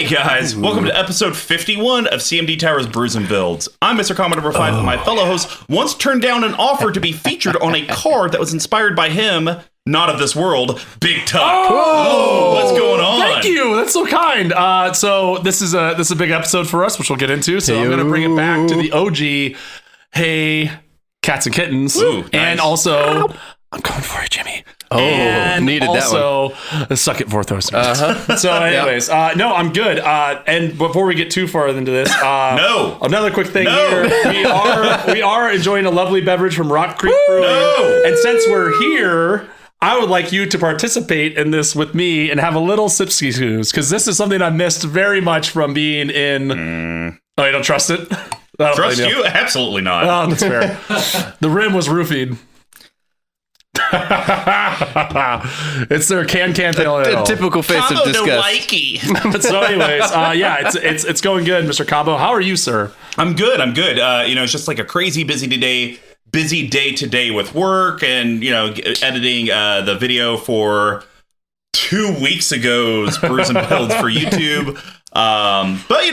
Hey guys, welcome to episode 51 of CMD Tower's Brews and Builds. I'm Mr. Commodore 5, and my fellow host once turned down an offer to be featured on a card that was inspired by him, not of this world, Big Tuck. Oh, what's going on? Thank you. That's so kind. So this is a big episode for us, which we'll get into. So I'm going to bring it back to the OG. Hey, cats and kittens, and also I'm coming for you, Jimmy. Oh, and needed also, that one. Suck it, Vorthos. So, anyways, no, I'm good. And before we get too far into this, another quick thing here. We are enjoying a lovely beverage from Rock Creek Brewing, and since we're here, I would like you to participate in this with me and have a little sipsky-skoos, because this is something I missed very much from being in. Oh, you don't trust it? Trust you? Absolutely not. Oh, that's fair. The rim was roofied. It's their can pale ale. A typical face of disgust. So anyways, it's going good, Mr. Cabo. How are you, sir? I'm good. It's just like a crazy busy day today with work and, editing the video for 2 weeks ago's Brews and Builds for YouTube. But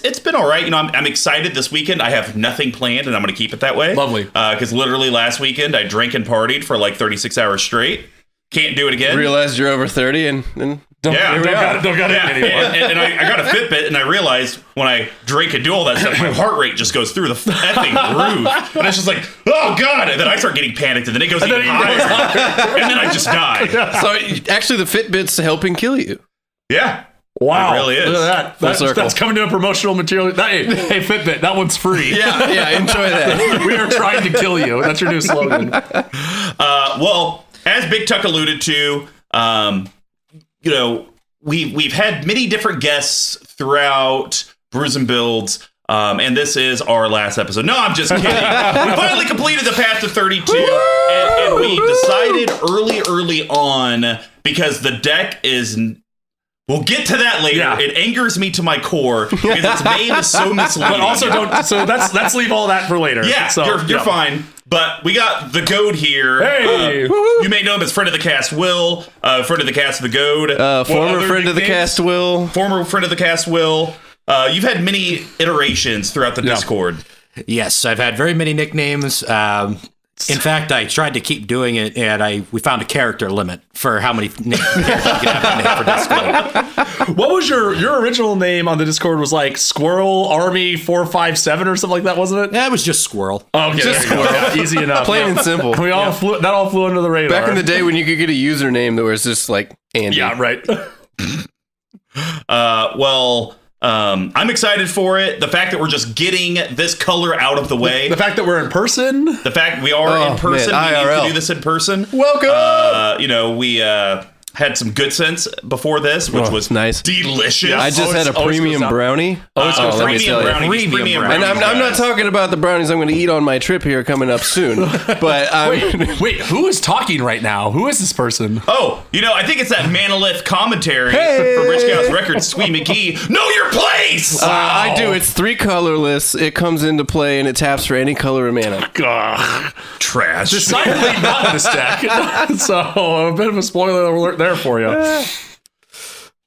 it's been all right. I'm excited this weekend. I have nothing planned, and I'm going to keep it that way. Lovely. Because literally last weekend I drank and partied for like 36 hours straight. Can't do it again. Realized you're over 30 and don't got it anymore. And I got a Fitbit, and I realized when I drink and do all that stuff, my heart rate just goes through the effing roof. And it's just like, oh God. And then I start getting panicked, and then it goes even higher. And then I just die. So actually the Fitbit's helping kill you. Yeah. Wow. It really is. Look at that. That's coming to a promotional material. Hey, Fitbit, that one's free. Yeah, enjoy that. We are trying to kill you. That's your new slogan. Well, as Big Tuck alluded to, we've had many different guests throughout Brews and Builds, and this is our last episode. No, I'm just kidding. We finally completed the path to 32, and we decided early on, because the deck is... We'll get to that later. Yeah. It angers me to my core because its name is so misleading. But also don't. So let's leave all that for later. Yeah, so, you're fine. But we got the Goad here. Hey, you may know him as friend of the cast, Will. Friend of the cast, the Goad. Former friend of the cast, Will. Former friend of the cast, Will. You've had many iterations throughout the Discord. Yes, I've had very many nicknames. In fact, I tried to keep doing it, and we found a character limit for how many characters you can have for Discord. What was your original name on the Discord? Was like Squirrel Army 457 or something like that, wasn't it? Yeah, it was just Squirrel. Oh, okay, just Squirrel. Yeah, easy enough. Plain and simple. We all that all flew under the radar. Back in the day when you could get a username that was just like Andy. Yeah, right. I'm excited for it. The fact that we're just getting this color out of the way. The fact that we're in person. The fact we are in person. Man, we IRL. need to do this in person. Welcome. We had some good sense before this, which was nice, delicious. I just had a premium brownie. Premium brownie. And I'm not talking about the brownies I'm going to eat on my trip here coming up soon. But wait, who is talking right now? Who is this person? Oh, I think it's that Manolith commentary Hey! from Rich Chaos Records, Sweet McGee. Know your place! I do. It's 3 colorless. It comes into play and it taps for any color of mana. Ugh. Trash. Decidedly not in this deck. So a bit of a spoiler alert there for you.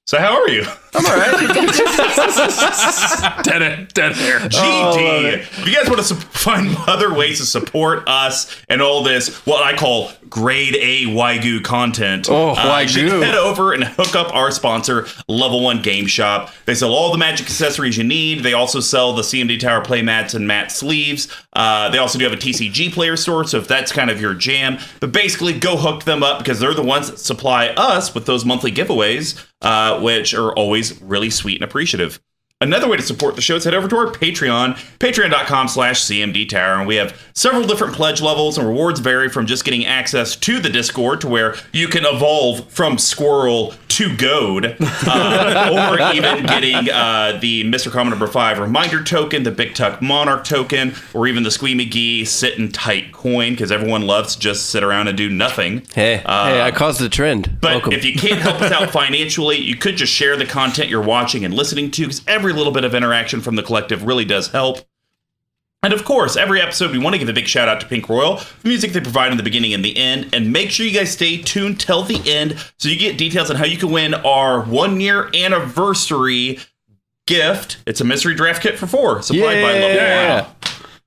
So how are you? I'm all right. Dead air. GD. If you guys want to find other ways to support us and all this, what I call grade A Waigu content, you should head over and hook up our sponsor, Level 1 Game Shop. They sell all the Magic accessories you need. They also sell the CMD Tower play mats and mat sleeves. They also do have a TCG player store, so if that's kind of your jam. But basically, go hook them up because they're the ones that supply us with those monthly giveaways, which are always really sweet and appreciative. Another way to support the show is head over to our Patreon, patreon.com/CMD Tower, and we have several different pledge levels, and rewards vary from just getting access to the Discord to where you can evolve from Squirrel to Goad, or even getting the Mr. Commodore 5 reminder token, the Big Tuck Monarch token, or even the Squee McGee sit and tight coin, because everyone loves to just sit around and do nothing. Hey, I caused the trend. But Welcome. If you can't help us out financially, you could just share the content you're watching and listening to, because every little bit of interaction from the collective really does help. And of course, every episode, we want to give a big shout out to Pink Royal, the music they provide in the beginning and the end. And make sure you guys stay tuned till the end so you get details on how you can win our 1-year anniversary Gift. It's a mystery draft kit for 4, supplied by Level Wow.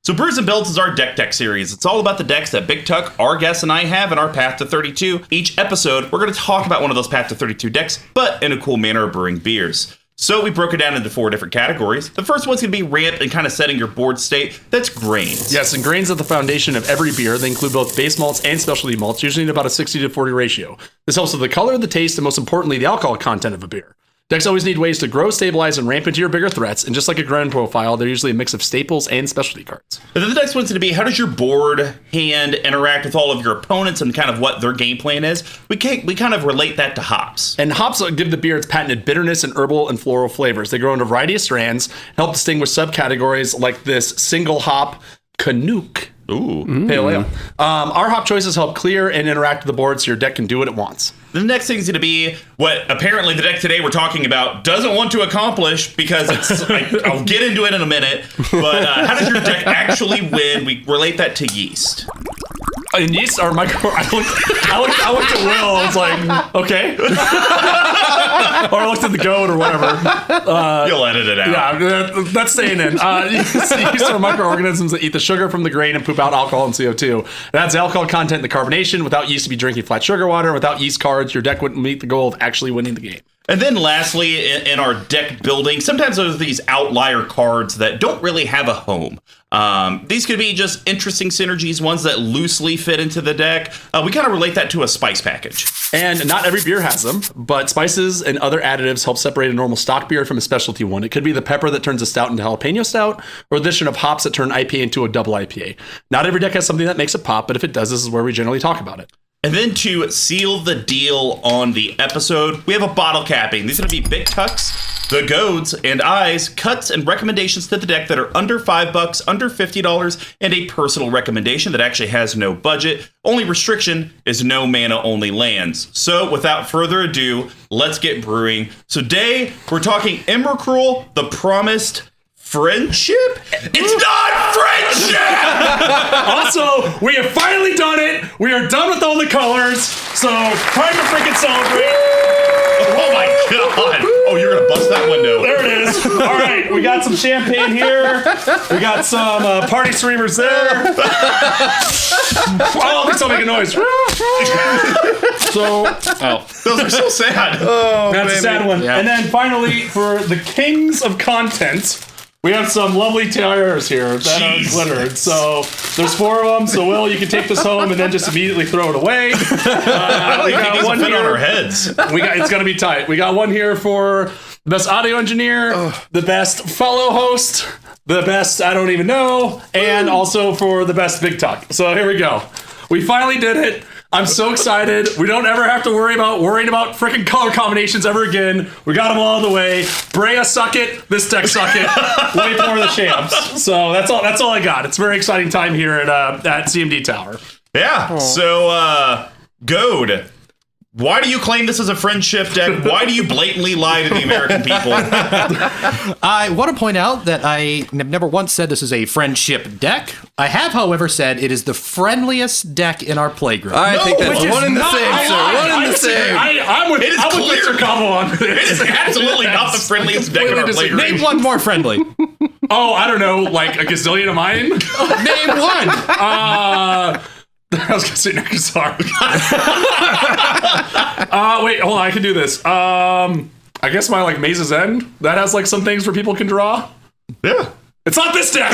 So Brews and Builds is our deck series. It's all about the decks that Big Tuck, our guest, and I have in our Path to 32. Each episode, we're going to talk about one of those Path to 32 decks, but in a cool manner of brewing beers. So we broke it down into 4 different categories. The first one's going to be ramp and kind of setting your board state. That's grains. Yes, and grains are the foundation of every beer. They include both base malts and specialty malts, usually in about a 60-40 ratio. This helps with the color, the taste, and most importantly, the alcohol content of a beer. Decks always need ways to grow, stabilize, and ramp into your bigger threats, and just like a grand profile, they're usually a mix of staples and specialty cards. And then the next one's going to be, how does your board hand interact with all of your opponents and kind of what their game plan is? We kind of relate that to hops. And hops give the beer its patented bitterness and herbal and floral flavors. They grow in a variety of strands, help distinguish subcategories like this single hop Canuck Pale Ale. Our hop choices help clear and interact with the board so your deck can do what it wants. The next thing is going to be what apparently the deck today we're talking about doesn't want to accomplish, because it's I'll get into it in a minute. But how does your deck actually win? We relate that to yeast. And yeast are micro. I looked at Will. I was like, okay. Or I looked at the Goad or whatever. You'll edit it out. Yeah, that's staying in. Yeast are microorganisms that eat the sugar from the grain and poop out alcohol and CO2. That's alcohol content in the carbonation. Without yeast, you'd be drinking flat sugar water. Without yeast cards, your deck wouldn't meet the goal of actually winning the game. And then lastly, in our deck building, sometimes there's these outlier cards that don't really have a home. These could be just interesting synergies, ones that loosely fit into the deck. We kind of relate that to a spice package. And not every beer has them, but spices and other additives help separate a normal stock beer from a specialty one. It could be the pepper that turns a stout into jalapeno stout, or addition of hops that turn IPA into a double IPA. Not every deck has something that makes it pop, but if it does, this is where we generally talk about it. And then to seal the deal on the episode, we have a bottle capping. These are going to be Big Tucks, the Goads, and I's cuts and recommendations to the deck that are under $5, under $50, and a personal recommendation that actually has no budget. Only restriction is no mana only lands. So without further ado, let's get brewing. So today, we're talking Emrakul, the Promised Friendship? It's not friendship! Also, we have finally done it. We are done with all the colors. So, time to freaking celebrate. Oh my god. Oh, you're going to bust that window. There it is. All right, we got some champagne here. We got some party streamers there. Oh, at least I'll make a noise. Those are so sad. Oh, that's baby. A sad one. Yeah. And then finally, for the kings of content, we have some lovely tiaras here that are glittered. So there's 4 of them. So Will, you can take this home and then just immediately throw it away. We got one here on our heads. It's gonna be tight. We got one here for the best audio engineer, the best fellow host, the best I don't even know, and also for the best Big Tuck. So here we go. We finally did it. I'm so excited. We don't ever have to worrying about freaking color combinations ever again. We got them all the way. Brea suck it. This deck suck it. Way more of the champs. So that's all I got. It's a very exciting time here at CMD Tower. Yeah. Aww. So Goad, why do you claim this is a friendship deck? Why do you blatantly lie to the American people? I want to point out that I have never once said this is a friendship deck. I have, however, said it is the friendliest deck in our playgroup. I think that's one in the same, sir. One in the same. I'm with Mr. Combo on this. It is absolutely not the friendliest deck in our playgroup. Name one more friendly. Oh, I don't know, like a gazillion of mine? Name one. I was gonna say Nekazar. Wait, hold on, I can do this. I guess my Maze's End, that has some things where people can draw. Yeah. It's not this deck!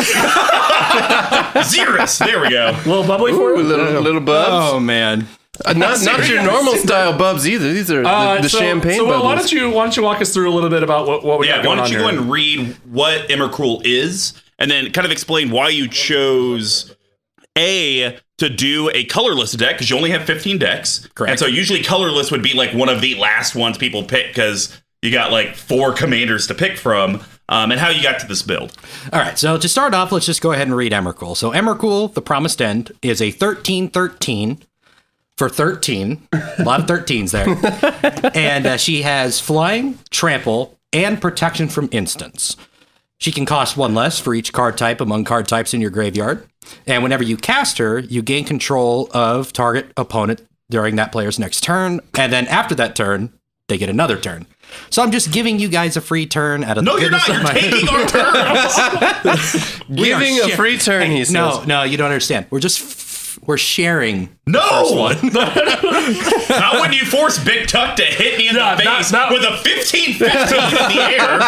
Xerus, there we go. A little bubbly for you? Little bubs. Oh, man. Not your normal style bubs either. These are the champagne bubbles. So why don't you walk us through a little bit about what we got going on here? Why don't you go and read what Emrakul is, and then kind of explain why you chose to do a colorless deck, because you only have 15 decks. Correct. And so usually colorless would be one of the last ones people pick, because you got 4 commanders to pick from, and how you got to this build. All right, so to start off, let's just go ahead and read Emrakul. So Emrakul, the Promised End, is a 13/13 for 13. A lot of 13s there. And she has flying, trample, and protection from instants. She can cost 1 less for each card type among card types in your graveyard. And whenever you cast her, you gain control of target opponent during that player's next turn. And then after that turn, they get another turn. So I'm just giving you guys a free turn out of the No, you're not. You're taking our turns. Giving a free turn, he says. No, you don't understand. We're sharing. No! Not when you force Big Tuck to hit me in the face with a 15-15 in the air.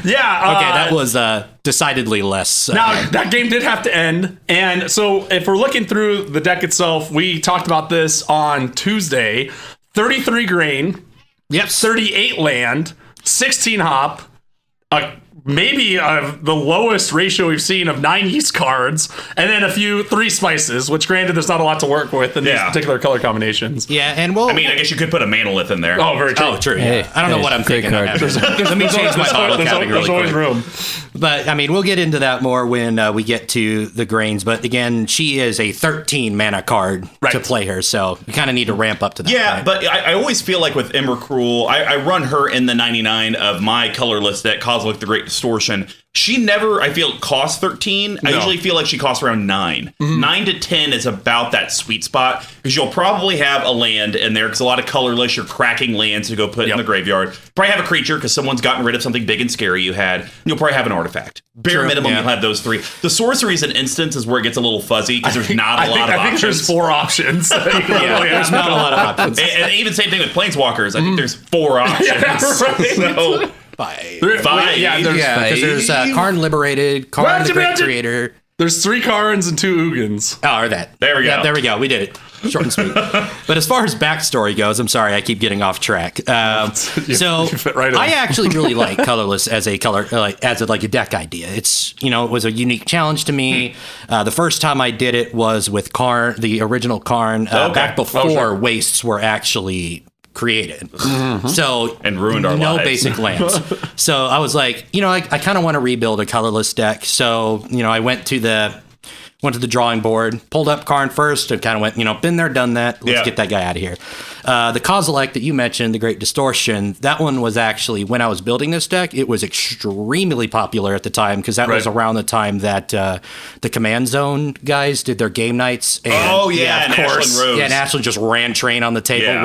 Yeah. Okay, that was decidedly less. Now, that game did have to end. And so if we're looking through the deck itself, we talked about this on Tuesday. 33 grain. Yep. 38 land. 16 hop. Maybe the lowest ratio we've seen of 9 yeast cards, and then a few 3 spices, which granted there's not a lot to work with in these particular color combinations. Yeah, and I mean, I guess you could put a Manolith in there. Oh, very true. Oh, true. Hey, I don't know what I'm thinking. Let me change my bottle capping really quick. There's always room. But, I mean, we'll get into that more when we get to the grains. But, again, she is a 13 mana card to play her, so you kind of need to ramp up to that. Yeah, but I always feel like with Emrakul, I run her in the 99 of my colorless deck, Kozilek the Great Distortion. She never, I feel, costs 13. I usually feel like she costs around 9. 9 to 10 is about that sweet spot, because you'll probably have a land in there, because a lot of colorless, you're cracking lands to go put in the graveyard. Probably have a creature, because someone's gotten rid of something big and scary you had. And you'll probably have an artifact. Bare minimum, you'll have those 3. The sorceries and instants is where it gets a little fuzzy, because there's not a lot of options. I think there's 4 options. There's not a lot of options. And even same thing with Planeswalkers. I think there's 4 options. So... Five. Yeah, because there's Karn Liberated, Karn the Great Creator. There's 3 Karns and 2 Ugins. Oh, or that. There we go. Yeah, there we go. We did it. Short and sweet. But as far as backstory goes, I'm sorry, I keep getting off track. So I actually really like colorless as a a deck idea. It's it was a unique challenge to me. The first time I did it was with Karn, the original Karn, back before wastes were actually created. So and ruined our no lives. basic lands. So I was like, I kind of want to rebuild a colorless deck. So I went to the drawing board, pulled up Karn first, and kind of went, been there, done that. Let's get that guy out of here. The Kozilek that you mentioned, the Great Distortion, that one was actually, when I was building this deck, it was extremely popular at the time, because that was around the time that the Command Zone guys did their game nights. And, of course. And Ashland just ran train on the table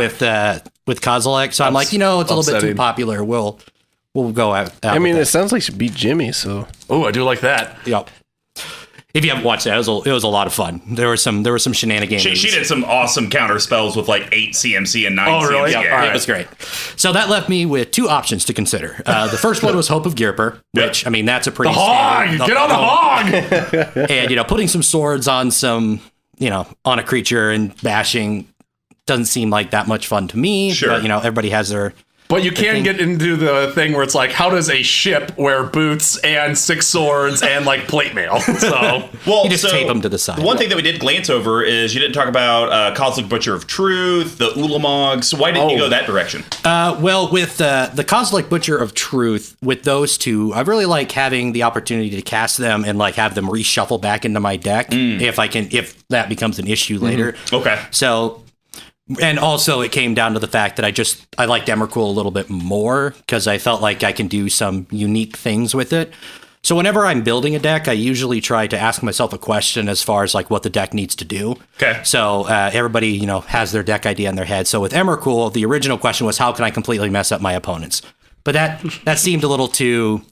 with Kozilek. So I'm like, it's a little bit too popular. We'll go out. I mean, it sounds like she beat Jimmy, so. Oh, I do like that. Yep. If you haven't watched it, it was a lot of fun. There were some shenanigans. She did some awesome counter spells with like 8 CMC and 9 CMC. Really? Yeah, it was great. So that left me with 2 options to consider. The first one was Hope of Girper, which, I mean, that's a pretty standard. Get on the hog! And, putting some swords on on a creature and bashing doesn't seem like that much fun to me. Sure. But, everybody has their... But you can get into the thing where it's like, how does a ship wear boots and 6 swords and like plate mail? So you just tape them to the side. One thing that we did glance over is you didn't talk about Kozilek Butcher of Truth, the Ulmog. So why didn't you go that direction? Well, with the Kozilek Butcher of Truth, with those 2, I really like having the opportunity to cast them and like have them reshuffle back into my deck if that becomes an issue later. Okay. So. And also, it came down to the fact that I liked Emrakul a little bit more because I felt like I can do some unique things with it. So whenever I'm building a deck, I usually try to ask myself a question as far as like what the deck needs to do. Okay. So everybody, has their deck idea in their head. So with Emrakul, the original question was, how can I completely mess up my opponents? But that seemed a little too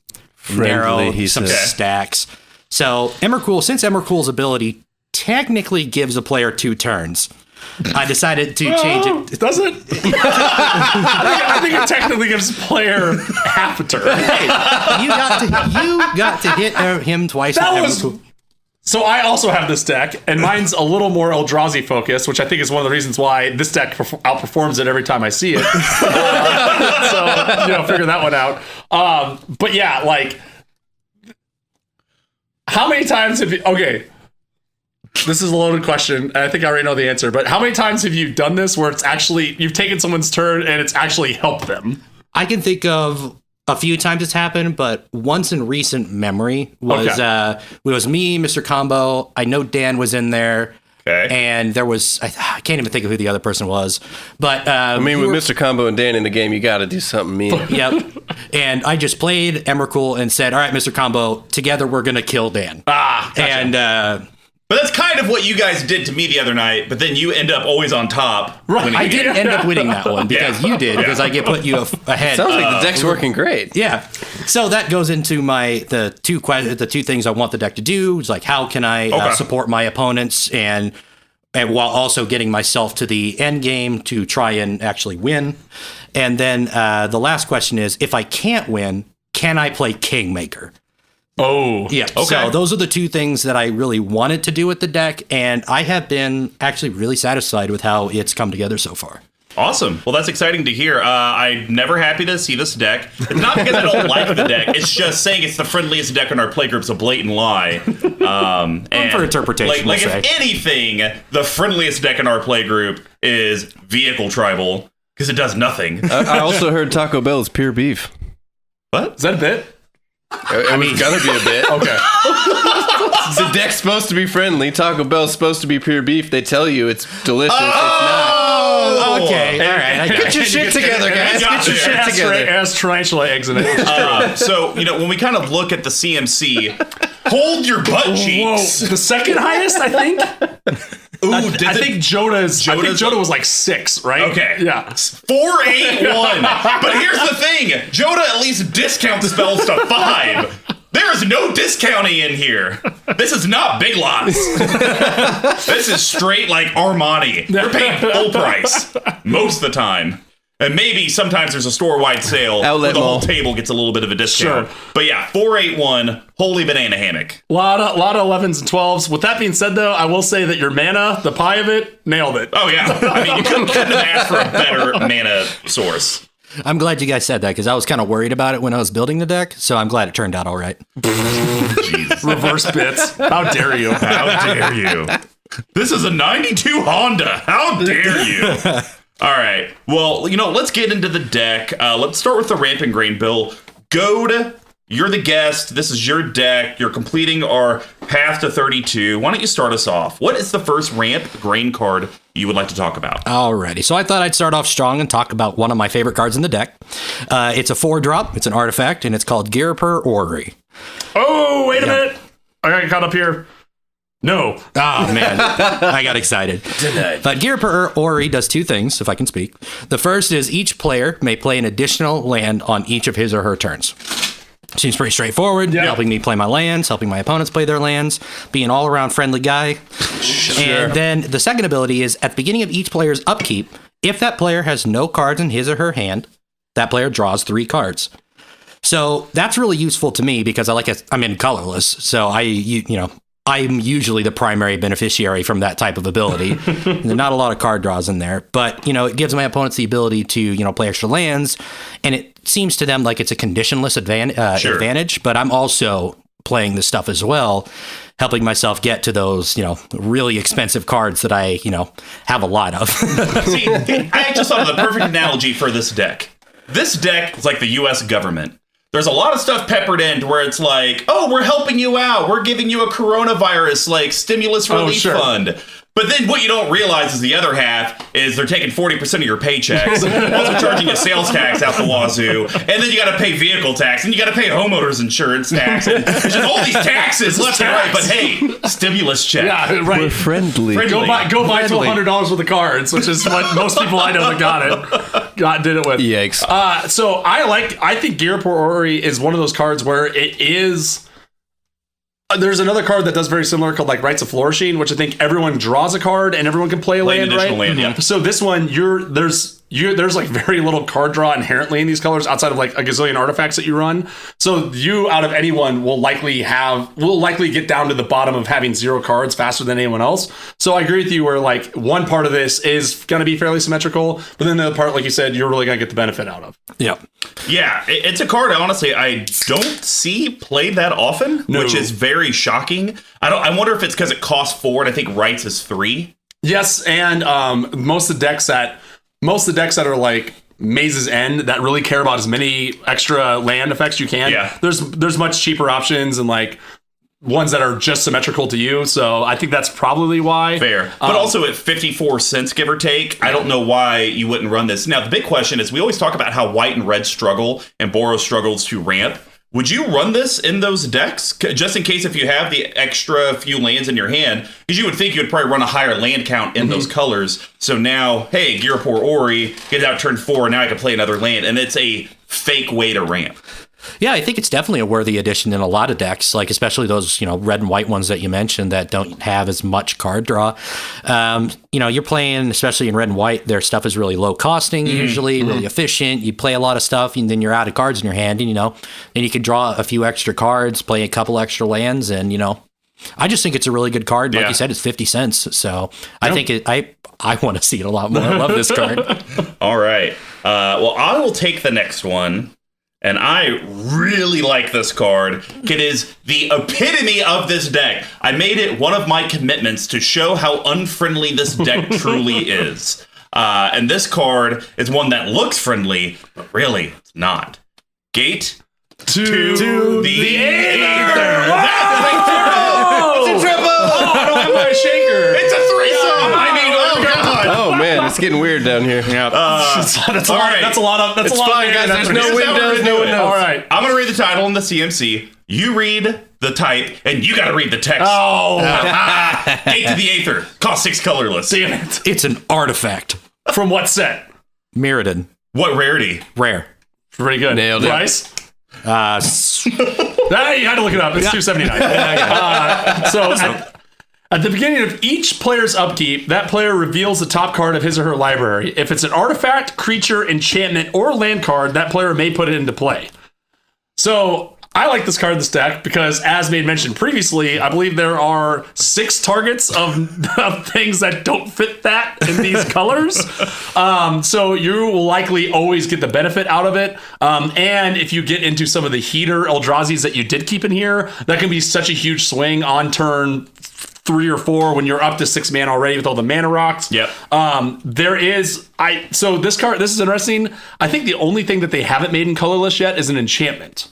narrow, some stacks. So since Emrakul's ability technically gives a player 2 turns, I decided to change it. Does it? I think it technically gives the player half a turn. Hey, you got to hit him twice. So I also have this deck, and mine's a little more Eldrazi focused, which I think is one of the reasons why this deck outperforms it every time I see it. So figure that one out. But yeah, like, how many times have you? Okay. This is a loaded question, and I think I already know the answer, but how many times have you done this where it's actually, you've taken someone's turn and it's actually helped them? I can think of a few times it's happened, but once in recent memory was it was me, Mr. Combo. I know Dan was in there. Okay. And there was, I can't even think of who the other person was, but with Mr. Combo and Dan in the game, you got to do something mean. Yep. And I just played Emrakul and said, all right, Mr. Combo, together we're going to kill Dan. Gotcha. And But that's kind of what you guys did to me the other night, but then you end up always on top. Right. I didn't end up winning that one because you did, because I get put you ahead. Sounds like the deck's working great. Yeah. So that goes into the two things I want the deck to do. It's like, how can I support my opponents and while also getting myself to the end game to try and actually win. And then the last question is, if I can't win, can I play Kingmaker? Oh, yeah. Okay. So those are the two things that I really wanted to do with the deck, and I have been actually really satisfied with how it's come together so far. Awesome. Well, that's exciting to hear. I'm never happy to see this deck. It's not because I don't like the deck. It's just saying it's the friendliest deck in our playgroup's a blatant lie. And for interpretation, like if anything, the friendliest deck in our playgroup is Vehicle Tribal, because it does nothing. I also heard Taco Bell is pure beef. What? Is that a bit? I mean, it's gotta be a bit. Okay. The deck's supposed to be friendly. Taco Bell's supposed to be pure beef. They tell you it's delicious. It's not. Okay. All right. Get your shit together, guys. Get your shit together. It has tarantula eggs in it. So, when we kind of look at the CMC, hold your butt cheeks. Whoa. The second highest, I think? Ooh, I think Joda was like 6, right? Okay. Yeah. 481. But here's the thing. Joda at least discounts spells to 5. There is no discounting in here. This is not Big Lots. This is straight like Armani. You're paying full price most of the time. And maybe sometimes there's a store-wide sale Outlet where the mall. whole table gets a little bit of a discount. Sure. But yeah, 481, holy banana hammock. A lot of 11s and 12s. With that being said, though, I will say that your mana, the pie of it, nailed it. Oh, yeah. I mean, you couldn't have asked for a better mana source. I'm glad you guys said that, because I was kind of worried about it when I was building the deck, so I'm glad it turned out all right. Jeez. Reverse bits. How dare you? How dare you? This is a 92 Honda. How dare you? All right. Well, let's get into the deck. Let's start with the Rampant Grain Bill. Goad, you're the guest. This is your deck. You're completing our path to 32. Why don't you start us off? What is the first Ramp Grain card you would like to talk about? Alrighty. So I thought I'd start off strong and talk about one of my favorite cards in the deck. It's a 4-drop. It's an artifact, and it's called Girper Orrery. Oh, wait a minute. I got caught up here. No. Oh, man. I got excited. But Girper Orrery does two things, if I can speak. The first is each player may play an additional land on each of his or her turns. Seems pretty straightforward, helping me play my lands, helping my opponents play their lands, being an all-around friendly guy. Sure. And then the second ability is at the beginning of each player's upkeep, if that player has no cards in his or her hand, that player draws 3 cards. So that's really useful to me because I'm in colorless, so I'm usually the primary beneficiary from that type of ability. There's not a lot of card draws in there, but, it gives my opponents the ability to, play extra lands, and it seems to them like it's a conditionless advantage, but I'm also playing this stuff as well, helping myself get to those, really expensive cards that I, have a lot of. See, I just thought of the perfect analogy for this deck. This deck is like the U.S. government. There's a lot of stuff peppered in to where it's like, oh, we're helping you out. We're giving you a coronavirus, stimulus relief fund. But then what you don't realize is the other half is they're taking 40% of your paychecks, also charging you sales tax out the wazoo, and then you got to pay vehicle tax, and you got to pay homeowners insurance tax. And it's just all these taxes left and right. But hey, stimulus check. Yeah, right. We're friendly. Go buy $100 worth of cards, which is what most people I know that did it with. Yikes. So I think Girper Orrery is one of those cards where it is. There's another card that does very similar called Rites of Flourishing, which I think everyone draws a card and everyone can play a land, right? Land, yeah. So this one, there's very little card draw inherently in these colors outside of a gazillion artifacts that you run. So you, out of anyone, will likely get down to the bottom of having 0 cards faster than anyone else. So I agree with you where one part of this is going to be fairly symmetrical, but then the other part, like you said, you're really going to get the benefit out of. Yeah. Yeah, it's a card, honestly, I don't see played that often, which is very shocking. I wonder if it's because it costs 4, and I think Rights is 3. Yes, and most of the decks that are like Maze's End that really care about as many extra land effects you can. Yeah. There's much cheaper options and ones that are just symmetrical to you. So I think that's probably why. Fair. But also at 54 cents, give or take, I don't know why you wouldn't run this. Now, the big question is we always talk about how white and red struggle and Boros struggles to ramp. would you run this in those decks? Just in case if you have the extra few lands in your hand, because you would think you would probably run a higher land count in those colors. So now, hey, Ghirapur Ori, get out turn 4, now I can play another land. And it's a fake way to ramp. Yeah, I think it's definitely a worthy addition in a lot of decks, like especially those, red and white ones that you mentioned that don't have as much card draw. You're playing, especially in red and white, their stuff is really low costing, usually really efficient. You play a lot of stuff and then you're out of cards in your hand, and, then you can draw a few extra cards, play a couple extra lands, and, I just think it's a really good card. Like you said, it's 50 cents. So I think I want to see it a lot more. I love this card. All right. Well, I will take the next one. And I really like this card. It is the epitome of this deck. I made it one of my commitments to show how unfriendly this deck truly is. And this card is one that looks friendly, but really it's not. Gate to the Aether. It's a triple! Oh, I don't have my shaker. It's a threesome! I mean, oh god! Oh man, it's getting weird down here. Yeah, that's a lot. That's a lot of. That's It's a lot. fine, guys. There's no windows. No windows. All right, I'm gonna read the title in the CMC. You read the type, and you gotta read the text. Oh, Gate to the Aether. Cost 6 colorless. damn it! It's an artifact. From what set? Mirrodin. What rarity? Rare. Pretty good. Nailed it. Price? You had to look it up. It's $279. So at the beginning of each player's upkeep, that player reveals the top card of his or her library. If it's an artifact, creature, enchantment, or land card, that player may put it into play. So I like this card in this deck because, as made mentioned previously, I believe there are 6 targets of things that don't fit that in these colors. So you will likely always get the benefit out of it. And if you get into some of the heater Eldrazi's that you did keep in here, that can be such a huge swing on turn 3 or 4 when you're up to 6 mana already with all the mana rocks. Yep. So this card, this is interesting. I think the only thing that they haven't made in colorless yet is an enchantment.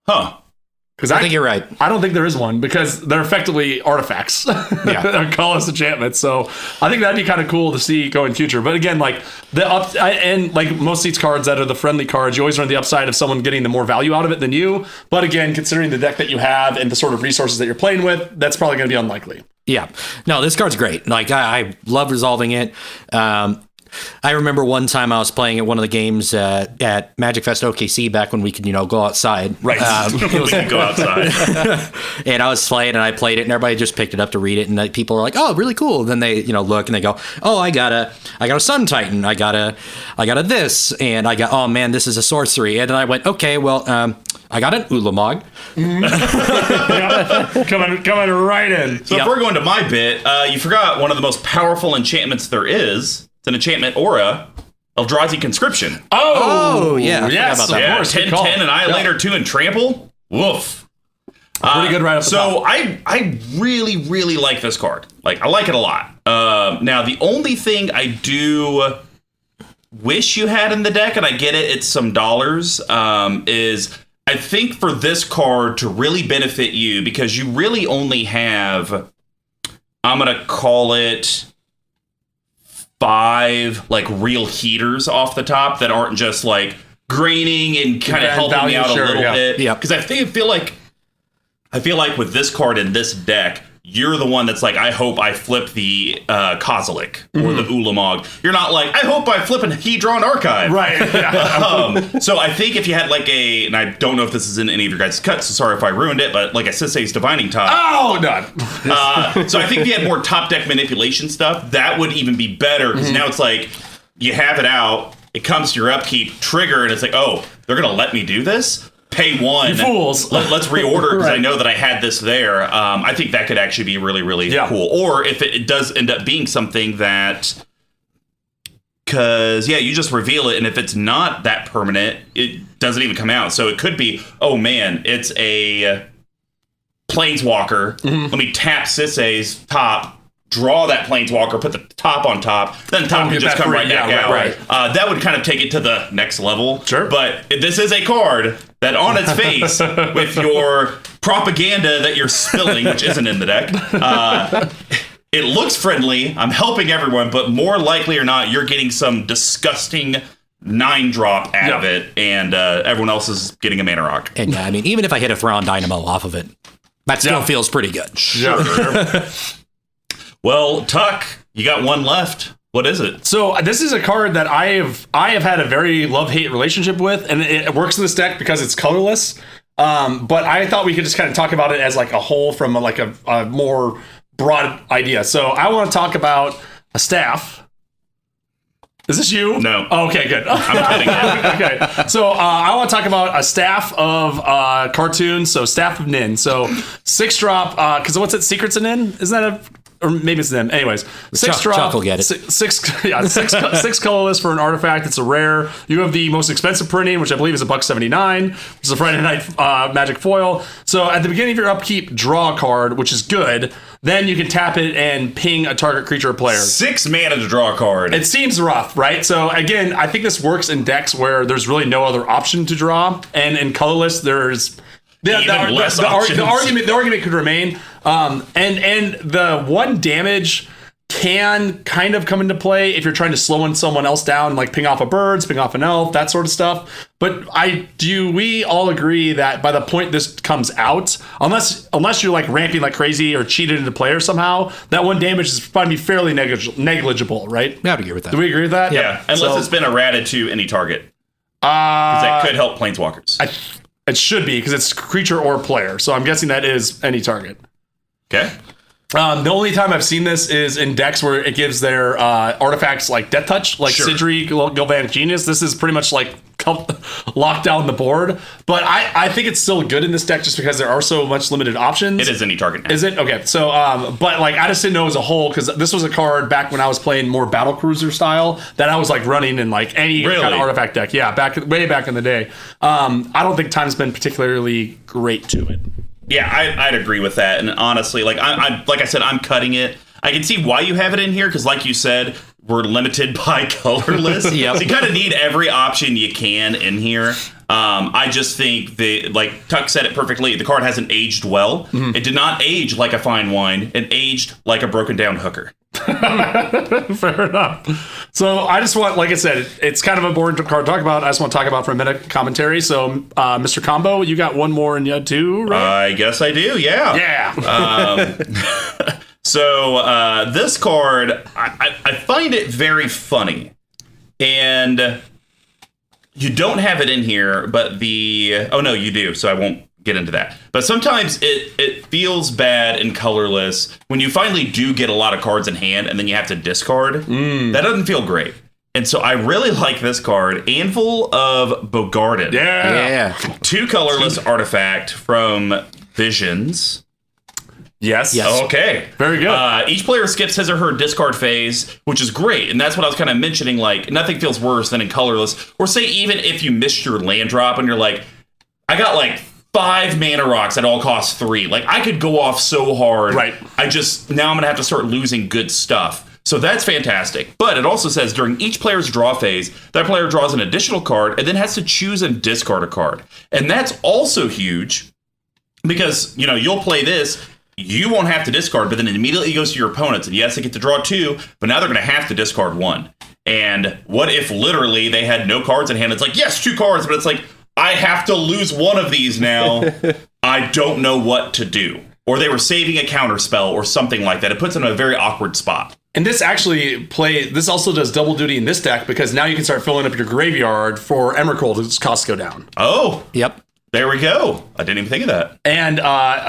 Huh. Because I think you're right. I don't think there is one because they're effectively artifacts. Yeah. They're colorless enchantments. So I think that'd be kind of cool to see going future. But again, like like most of these cards that are the friendly cards, you always run the upside of someone getting the more value out of it than you. But again, considering the deck that you have and the sort of resources that you're playing with, that's probably going to be unlikely. Yeah. No, this card's great. Like I love resolving it. I remember one time I was playing at one of the games at Magic Fest OKC back when we could, go outside. Right. We could go outside. And I was playing and I played it and everybody just picked it up to read it. And people are like, oh, really cool. Then they, look and they go, oh, I got a Sun Titan. I got a this. And I got, oh man, this is a sorcery. And then I went, okay, well, I got an Ulmog. Coming right in. So if we're going to my bit, you forgot one of the most powerful enchantments there is. It's an enchantment aura, Eldrazi Conscription. Oh yeah. Yes, of course. 10-10, Annihilator, 2, and Trample. Woof. Pretty good right off the top. I really, really like this card. Like, I like it a lot. Now, the only thing I do wish you had in the deck, and I get it, it's some dollars, is I think for this card to really benefit you, because you really only have, I'm going to call it 5 like real heaters off the top that aren't just like graining and kind of helping me out a little bit. Yeah. Because I feel like with this card in this deck, you're the one that's like, I hope I flip the Kozilek or the Ulmog. You're not like, I hope I flip a Hedron Archive. Right. So I think if you had like and I don't know if this is in any of your guys' cuts, so sorry if I ruined it, but like a Sisei's Divining Top. Oh, no. So I think if you had more top deck manipulation stuff, that would even be better, because now it's like, you have it out, it comes to your upkeep, trigger, and it's like, oh, they're going to let me do this? Pay 1. You fools. Let's reorder because I know that I had this there. I think that could actually be really, really cool. Or if it does end up being something that, because, you just reveal it, and if it's not that permanent, it doesn't even come out. So it could be, oh man, it's a Planeswalker. Let me tap Sisei's top, draw that Planeswalker, put the top on top, then the top can just come right back out. Right. That would kind of take it to the next level. Sure. But this is a card that on its face, with your propaganda that you're spilling, which isn't in the deck, it looks friendly. I'm helping everyone, but more likely or not, you're getting some disgusting 9-drop out of it, and everyone else is getting a mana rock. And I mean, even if I hit a Thrawn Dynamo off of it, that still feels pretty good. Sure. Well, Tuck, you got one left. What is it? So this is a card that I have had a very love-hate relationship with, and it works in this deck because it's colorless. But I thought we could just kind of talk about it as like a whole from a more broad idea. So I want to talk about a staff. Is this you? No. Oh, okay, good. I'm kidding. Okay. So I want to talk about a staff of cartoons. So Staff of Nin. So 6-drop, because what's it? Secrets of Nin? Isn't that a... Or maybe it's them. Anyways, 6-drop. Chuck will get it. Six colorless for an artifact. It's a rare. You have the most expensive printing, which I believe is $1.79, which is a Friday Night Magic foil. So at the beginning of your upkeep, draw a card, which is good. Then you can tap it and ping a target creature or player. 6 mana to draw a card. It seems rough, right? So again, I think this works in decks where there's really no other option to draw, and in colorless, there's the argument could remain. And the 1 damage can kind of come into play if you're trying to slow in someone else down, like ping off a bird, ping off an elf, that sort of stuff. But do we all agree that by the point this comes out, unless you're like ramping like crazy or cheated into player somehow, that 1 damage is probably fairly negligible, right? I would agree with that. Do we agree with that? Yeah, unless it's been errated to any target. Because that could help planeswalkers. It should be, because it's creature or player. So I'm guessing that is any target. Okay. The only time I've seen this is in decks where it gives their artifacts like Death Touch, like Sidri, Galvanic Genius. This is pretty much like locked down the board. But I think it's still good in this deck just because there are so much limited options. It is any target now. Is it? Okay. So, but like I just didn't know as a whole, because this was a card back when I was playing more Battle Cruiser style that I was like running in like any kind of artifact deck. Yeah, way back in the day. I don't think time's been particularly great to it. Yeah, I'd agree with that. And honestly, like I said, I'm cutting it. I can see why you have it in here, because like you said, we're limited by colorless. Yep. So you kind of need every option you can in here. I just think like Tuck said it perfectly, the card hasn't aged well. Mm-hmm. It did not age like a fine wine. It aged like a broken down hooker. Fair enough. So I just want, like I said, it's kind of a boring card to talk about. I just want to talk about for a minute commentary. So, Mr. Combo, you got one more in you too, right? I guess I do. Yeah. Yeah. So this card, I find it very funny, and you don't have it in here, but oh no, you do. So I won't get into that. But sometimes it feels bad in colorless when you finally do get a lot of cards in hand and then you have to discard. That doesn't feel great. And so I really like this card, Anvil of Bogarden. Yeah. 2 colorless artifact from Visions. Yes. Okay. Very good. Each player skips his or her discard phase, which is great. And that's what I was kind of mentioning. Like, nothing feels worse than in colorless. Or say, even if you missed your land drop and you're like, I got like 5 mana rocks that all cost 3. Like, I could go off so hard. Right. Now I'm going to have to start losing good stuff. So that's fantastic. But it also says during each player's draw phase, that player draws an additional card and then has to choose and discard a card. And that's also huge because, you'll play this. You won't have to discard, but then it immediately goes to your opponents. And yes, they get to draw 2, but now they're going to have to discard 1. And what if literally they had no cards in hand? It's like, yes, 2 cards, but it's like, I have to lose one of these now. I don't know what to do. Or they were saving a counterspell or something like that. It puts them in a very awkward spot. And this also does double duty in this deck, because now you can start filling up your graveyard for Emrakul to costs go down. Oh. Yep. There we go. I didn't even think of that. And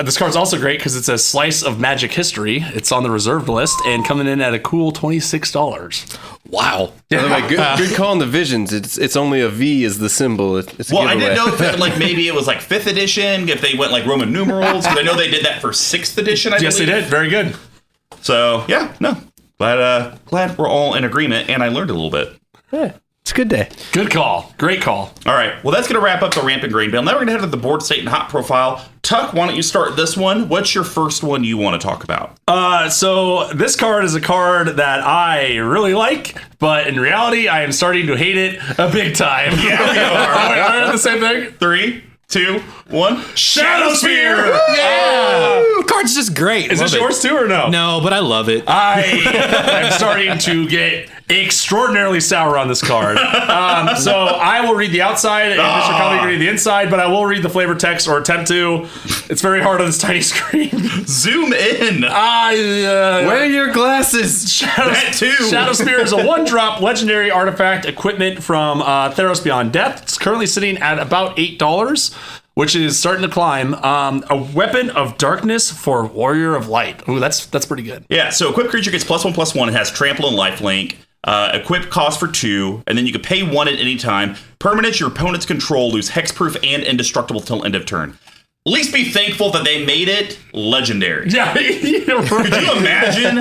this card's also great because it's a slice of Magic history. It's on the reserved list and coming in at a cool $26. Wow. Yeah. Good call on the Visions. It's only a V is the symbol. It's I didn't know if maybe it was like 5th edition, if they went like Roman numerals, because I know they did that for 6th edition, Yes, they did. Very good. So, yeah, no. Glad we're all in agreement, and I learned a little bit. Yeah. It's a good day. Good call. Great call. All right. Well, that's going to wrap up the Rampant Grain Bale. Now we're going to head to the board state and hot profile. Tuck, why don't you start this one? What's your first one you want to talk about? So this card is a card that I really like, but in reality, I am starting to hate it a big time. Yeah, we are. Are we the same thing? 3, 2, one. Shadow Spear! Yeah! Card's just great. Is this yours too or no? No, but I love it. I'm starting to get extraordinarily sour on this card. So I will read the outside, and Mr. Comedy can read the inside, but I will read the flavor text or attempt to. It's very hard on this tiny screen. Zoom in. Wear your glasses. Shadow Spear is a 1-drop legendary artifact equipment from Theros Beyond Death. It's currently sitting at about $8, which is starting to climb. A weapon of darkness for Warrior of Light. Ooh, that's pretty good. Yeah, so equipped creature gets +1/+1. It has trample and lifelink. Equip cost for 2, and then you can pay 1 at any time. Permanents your opponent's control lose hexproof and indestructible till end of turn. At least be thankful that they made it legendary. Yeah, you're right. Could you imagine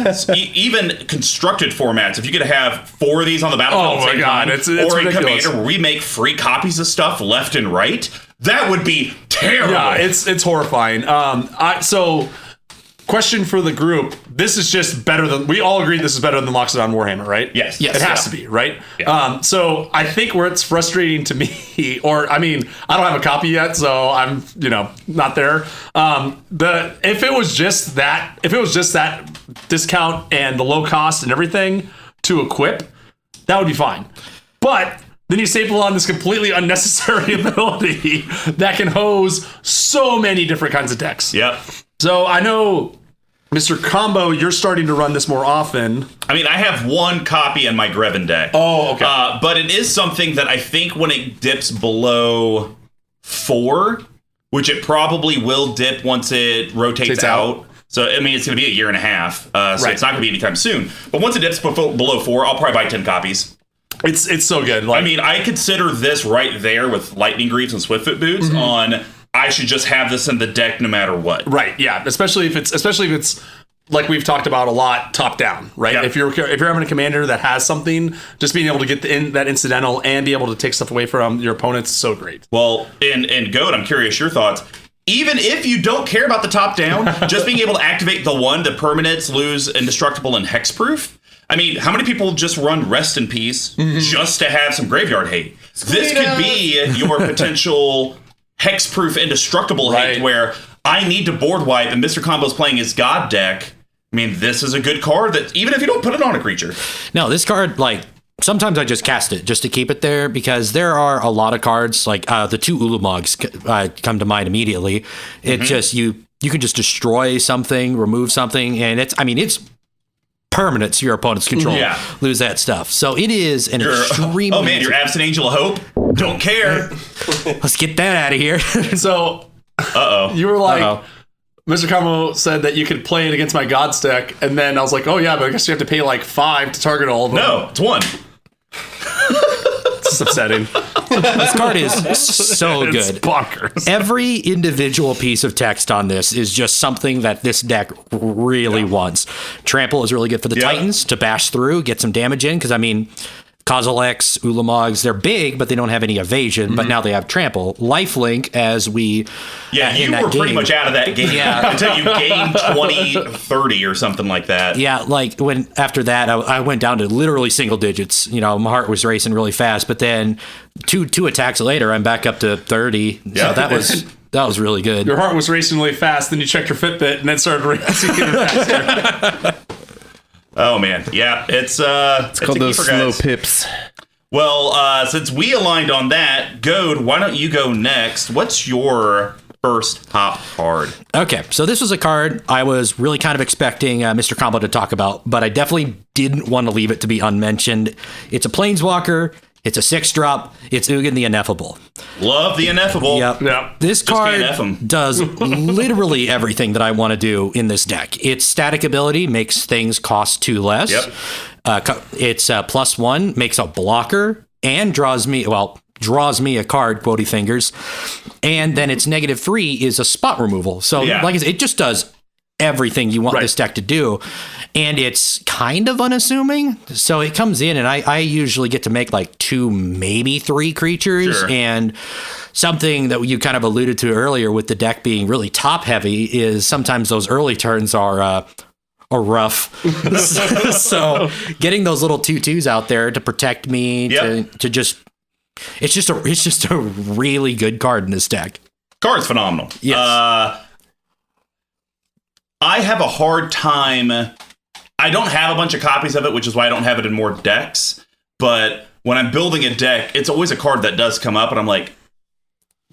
even constructed formats if you could have 4 of these on the battlefield? Oh my god, it's or in ridiculous. Commander, where we make free copies of stuff left and right. That would be terrible. Yeah, it's horrifying. So, question for the group: this is just better than we all agree. This is better than Loxodon Warhammer, right? Yes. It has to be, right? Yeah. So I think where it's frustrating to me, or I mean, I don't have a copy yet, so I'm not there. If it was just that discount and the low cost and everything to equip, that would be fine. But then you staple on this completely unnecessary ability that can hose so many different kinds of decks. Yep. So I know, Mr. Combo, you're starting to run this more often. I mean, I have 1 copy in my Greven deck. Oh, okay. But it is something that I think when it dips below 4, which it probably will dip once it rotates out. So, I mean, it's going to be a year and a half. So it's not going to be anytime soon. But once it dips below 4, I'll probably buy 10 copies. It's so good. I mean, I consider this right there with Lightning Greaves and Swiftfoot Boots on. I should just have this in the deck no matter what. Right. Yeah. Especially if it's like we've talked about a lot, top down. Right. Yep. If you're having a commander that has something, just being able to get that incidental and be able to take stuff away from your opponents is so great. Well, in Goad, I'm curious your thoughts. Even if you don't care about the top down, just being able to activate the permanents lose indestructible and hexproof. I mean, how many people just run Rest in Peace just to have some graveyard hate? This could be your potential hexproof indestructible hate where I need to board wipe and Mr. Combo's playing his God deck. I mean, this is a good card that even if you don't put it on a creature. No, this card, sometimes I just cast it just to keep it there because there are a lot of cards, like the 2 Ulmogs come to mind immediately. It just, you can just destroy something, remove something, and it's permanents your opponent's control. Yeah. Lose that stuff. So it is an extremely... Oh man, your Absent Angel of Hope? Don't care. Let's get that out of here. So, you were like... Mr. Combo said that you could play it against my God's deck, and then I was like, oh yeah, but I guess you have to pay 5 to target all of them. No, it's 1. It's upsetting. This card is so good. It's bonkers. Every individual piece of text on this is just something that this deck really wants. Trample is really good for the Titans to bash through, get some damage in, because I mean, Kozileks, Ulmogs, they're big, but they don't have any evasion, but now they have Trample. Lifelink, as we... Yeah, you were pretty much out of that game until you gained 20, 30 or something like that. Yeah, after that, I went down to literally single digits. My heart was racing really fast, but then two attacks later, I'm back up to 30. Yeah. So that was really good. Your heart was racing really fast, then you checked your Fitbit, and then started racing even faster. Oh man, yeah, it's called those slow pips. Well, since we aligned on that, Goad, why don't you go next? What's your first top card? Okay, so this was a card I was really kind of expecting Mr. Combo to talk about, but I definitely didn't want to leave it to be unmentioned. It's a Planeswalker. It's a 6-drop. It's Ugin the Ineffable. Love the Ineffable. Yep. This card does literally everything that I want to do in this deck. Its static ability makes things cost 2 less. Yep. It's +1, makes a blocker, and draws me a card, quotey fingers. And then its -3 is a spot removal. So like I said, it just does everything you want this deck to do. And it's kind of unassuming. So it comes in, and I usually get to make 2, maybe 3 creatures. Sure. And something that you kind of alluded to earlier with the deck being really top heavy is sometimes those early turns are rough. So getting those little 2/2s out there to protect me, to just... It's just a really good card in this deck. Card's phenomenal. Yes. I have a hard time. I don't have a bunch of copies of it, which is why I don't have it in more decks. But when I'm building a deck, it's always a card that does come up, and I'm like,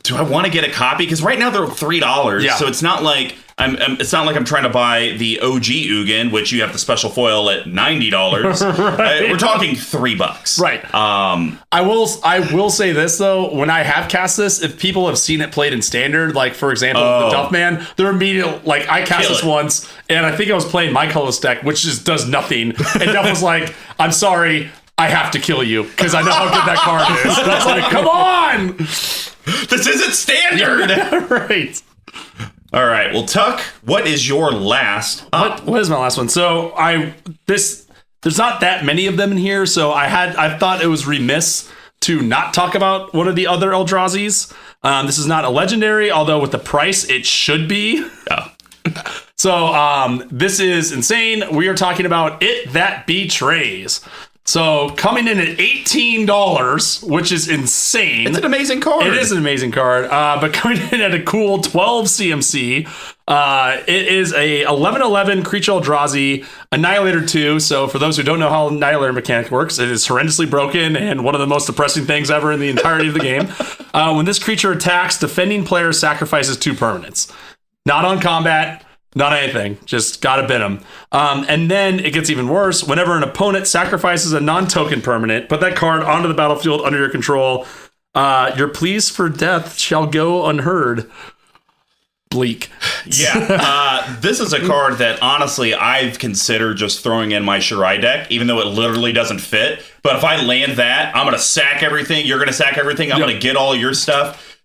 do I want to get a copy? Because right now they're $3, so it's not like I'm trying to buy the OG Ugin, which you have the special foil at $90. Right. We're talking $3. Right. I will say this though, when I have cast this, if people have seen it played in standard, like for example, the Duffman, they're immediately like, I cast this once, and I think I was playing my colorless deck, which just does nothing, and Duff was like, "I'm sorry, I have to kill you because I know how good that card is." And I was like, "Come on, this isn't standard." Yeah, right. All right. Well, Tuck, what is your last? What is my last one? So there's not that many of them in here, so I thought it was remiss to not talk about one of the other Eldrazi's. This is not a legendary, although with the price it should be. Oh. So this is insane. We are talking about It That Betrays. So coming in at $18, which is insane. It's an amazing card. It is an amazing card. But coming in at a cool 12 CMC, it is a 11/11 creature Eldrazi, Annihilator 2. So for those who don't know how Annihilator mechanic works, it is horrendously broken and one of the most depressing things ever in the entirety of the game. When this creature attacks, defending player sacrifices 2 permanents. Not on combat. Not anything. Just gotta bin them. And then it gets even worse. Whenever an opponent sacrifices a non-token permanent, put that card onto the battlefield under your control. Your pleas for death shall go unheard. Bleak. Yeah. This is a card that, honestly, I've considered just throwing in my Shirai deck, even though it literally doesn't fit. But if I land that, I'm going to sack everything. You're going to sack everything. I'm going to get all your stuff.